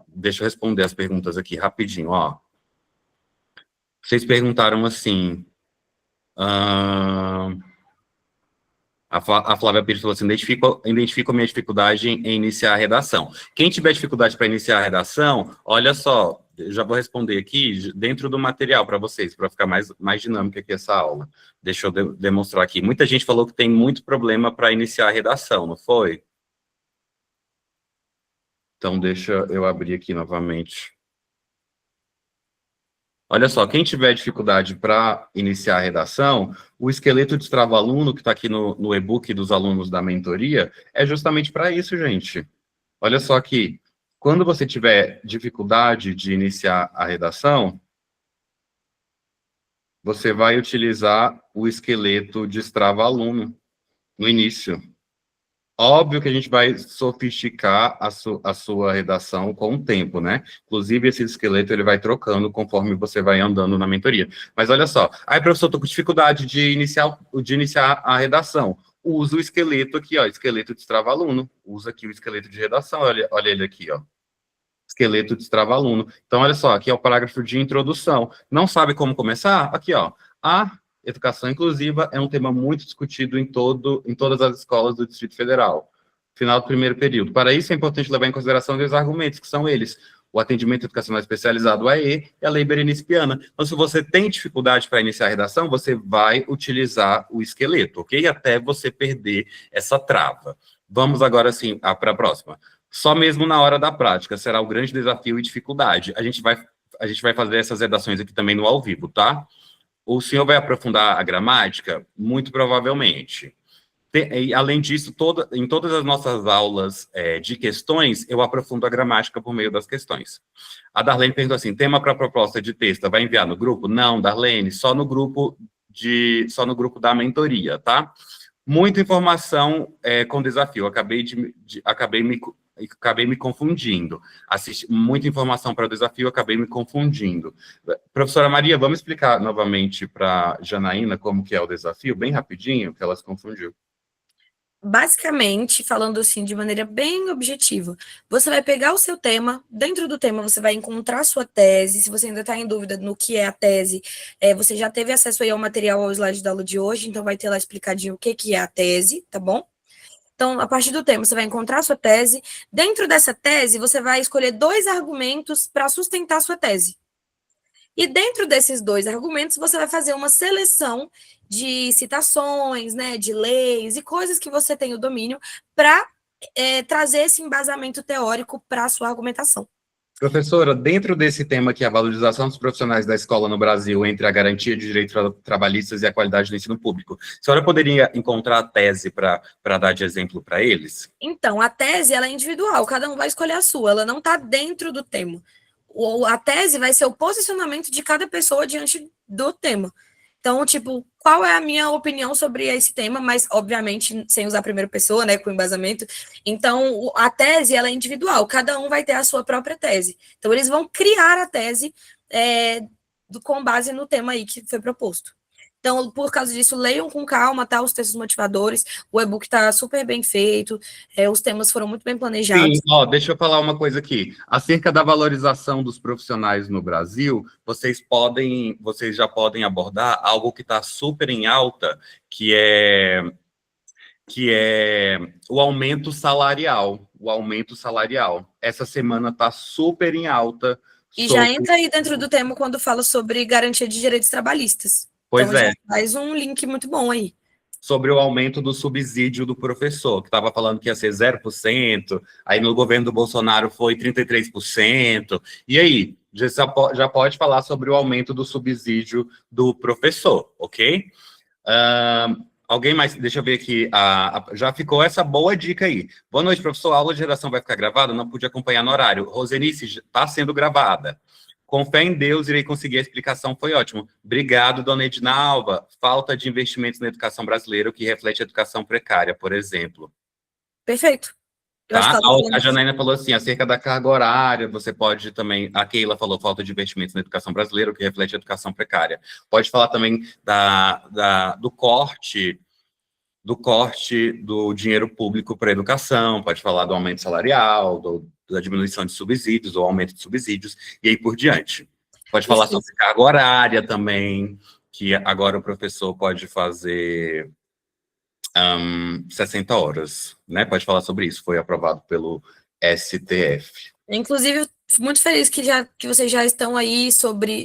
Deixa eu responder as perguntas aqui rapidinho, ó. Vocês perguntaram assim... A Flávia Pires falou assim, identifico a minha dificuldade em iniciar a redação. Quem tiver dificuldade para iniciar a redação, olha só, eu já vou responder aqui dentro do material para vocês, para ficar mais dinâmica aqui essa aula. Deixa eu demonstrar aqui. Muita gente falou que tem muito problema para iniciar a redação, não foi? Então, deixa eu abrir aqui novamente. Olha só, quem tiver dificuldade para iniciar a redação, o esqueleto destrava-aluno, que está aqui no e-book dos alunos da mentoria, é justamente para isso, gente. Olha só aqui, quando você tiver dificuldade de iniciar a redação, você vai utilizar o esqueleto destrava-aluno no início. Óbvio que a gente vai sofisticar a sua redação com o tempo, né? Inclusive, esse esqueleto ele vai trocando conforme você vai andando na mentoria. Mas olha só, aí, professor, estou com dificuldade de iniciar a redação. Usa o esqueleto aqui, ó, esqueleto destrava-aluno. Usa aqui o esqueleto de redação, olha ele aqui, ó. Esqueleto destrava-aluno. Então, olha só, aqui é o parágrafo de introdução. Não sabe como começar? Aqui, ó. A educação inclusiva é um tema muito discutido em todas as escolas do Distrito Federal. Final do primeiro período. Para isso, é importante levar em consideração dois argumentos, que são eles: o atendimento educacional especializado, AE, e a lei Berenice Piana. Então, se você tem dificuldade para iniciar a redação, você vai utilizar o esqueleto, ok? Até você perder essa trava. Vamos agora, sim, para a próxima. Só mesmo na hora da prática será o grande desafio e dificuldade. A gente vai fazer essas redações aqui também no ao vivo, tá? O senhor vai aprofundar a gramática? Muito provavelmente. E, além disso, em todas as nossas aulas de questões, eu aprofundo a gramática por meio das questões. A Darlene perguntou assim: tema para proposta de texto, vai enviar no grupo? Não, Darlene, só no grupo da mentoria, tá? Muita informação com desafio. Acabei me confundindo. Muita informação para o desafio, acabei me confundindo. Professora Maria, vamos explicar novamente para Janaína como que é o desafio, bem rapidinho, que ela se confundiu. Basicamente, falando assim de maneira bem objetiva, você vai pegar o seu tema, dentro do tema você vai encontrar a sua tese. Se você ainda está em dúvida no que é a tese, você já teve acesso aí ao material, ao slide da aula de hoje, então vai ter lá explicadinho o que é a tese, tá bom? Então, a partir do tema, você vai encontrar a sua tese. Dentro dessa tese, você vai escolher 2 argumentos para sustentar a sua tese. E dentro desses 2 argumentos, você vai fazer uma seleção de citações, né, de leis e coisas que você tem o domínio para trazer esse embasamento teórico para a sua argumentação. Professora, dentro desse tema que é a valorização dos profissionais da escola no Brasil entre a garantia de direitos trabalhistas e a qualidade do ensino público, a senhora poderia encontrar a tese para dar de exemplo para eles? Então, a tese ela é individual, cada um vai escolher a sua, ela não está dentro do tema. A tese vai ser o posicionamento de cada pessoa diante do tema. Então, tipo, qual é a minha opinião sobre esse tema, mas, obviamente, sem usar a primeira pessoa, né, com embasamento. Então, a tese, ela é individual, cada um vai ter a sua própria tese. Então, eles vão criar a tese com base no tema aí que foi proposto. Então, por causa disso, leiam com calma, tá, os textos motivadores, o e-book tá super bem feito, os temas foram muito bem planejados. Sim, ó, deixa eu falar uma coisa aqui. Acerca da valorização dos profissionais no Brasil, vocês já podem abordar algo que está super em alta, que é o aumento salarial. O aumento salarial. Essa semana está super em alta. E já entra aí dentro do tema quando fala sobre garantia de direitos trabalhistas. Pois então, é. Já faz um link muito bom aí. Sobre o aumento do subsídio do professor, que estava falando que ia ser 0%, aí no governo do Bolsonaro foi 33%. E aí, já pode falar sobre o aumento do subsídio do professor, ok? Alguém mais? Deixa eu ver aqui. Já ficou essa boa dica aí. Boa noite, professor. A aula de redação vai ficar gravada? Não pude acompanhar no horário. Rosenice, está sendo gravada. Com fé em Deus, irei conseguir a explicação, foi ótimo. Obrigado, dona Edna Alva. Falta de investimentos na educação brasileira, o que reflete a educação precária, por exemplo. Perfeito. Tá? A Janaína falou assim, acerca da carga horária, você pode também... A Keila falou falta de investimentos na educação brasileira, o que reflete a educação precária. Pode falar também do corte do dinheiro público para a educação, pode falar do aumento salarial, da diminuição de subsídios, ou aumento de subsídios, e aí por diante. Pode falar sobre carga horária também, que agora o professor pode fazer 60 horas, né? Pode falar sobre isso, foi aprovado pelo STF. Inclusive, muito feliz que vocês já estão aí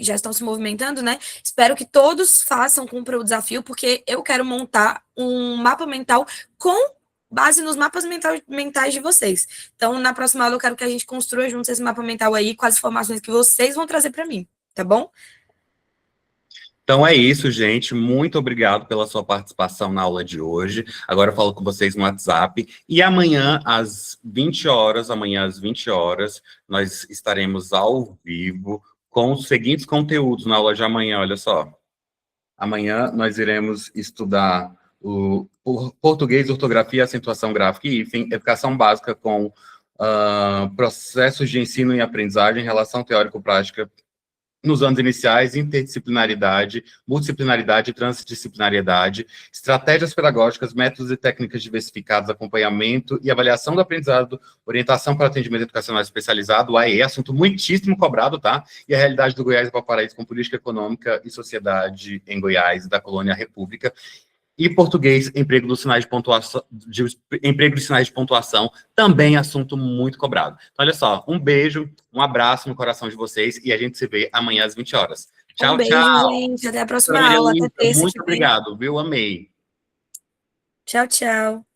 já estão se movimentando, né? Espero que todos façam, cumpram o desafio, porque eu quero montar um mapa mental com base nos mapas mentais de vocês. Então, na próxima aula, eu quero que a gente construa juntos esse mapa mental aí com as informações que vocês vão trazer para mim, tá bom? Então é isso, gente. Muito obrigado pela sua participação na aula de hoje. Agora eu falo com vocês no WhatsApp. E amanhã, às 20 horas, nós estaremos ao vivo com os seguintes conteúdos na aula de amanhã, olha só. Amanhã nós iremos estudar português, ortografia, acentuação gráfica e hífen, educação básica com processos de ensino e aprendizagem, relação teórico-prática nos anos iniciais, interdisciplinaridade, multidisciplinaridade e transdisciplinariedade, estratégias pedagógicas, métodos e técnicas diversificados, acompanhamento e avaliação do aprendizado, orientação para atendimento educacional especializado, AE, assunto muitíssimo cobrado, tá? E a realidade do Goiás e Valparaíso com política econômica e sociedade em Goiás e da colônia República. E português, emprego dos sinais de pontuação, também assunto muito cobrado. Então, olha só, um beijo, um abraço no coração de vocês e a gente se vê amanhã às 20 horas. Tchau, Um beijo, tchau. gente. Até a próxima Maria aula. Luísa, Até terça muito que vem. obrigado, viu? Amei. Tchau, tchau.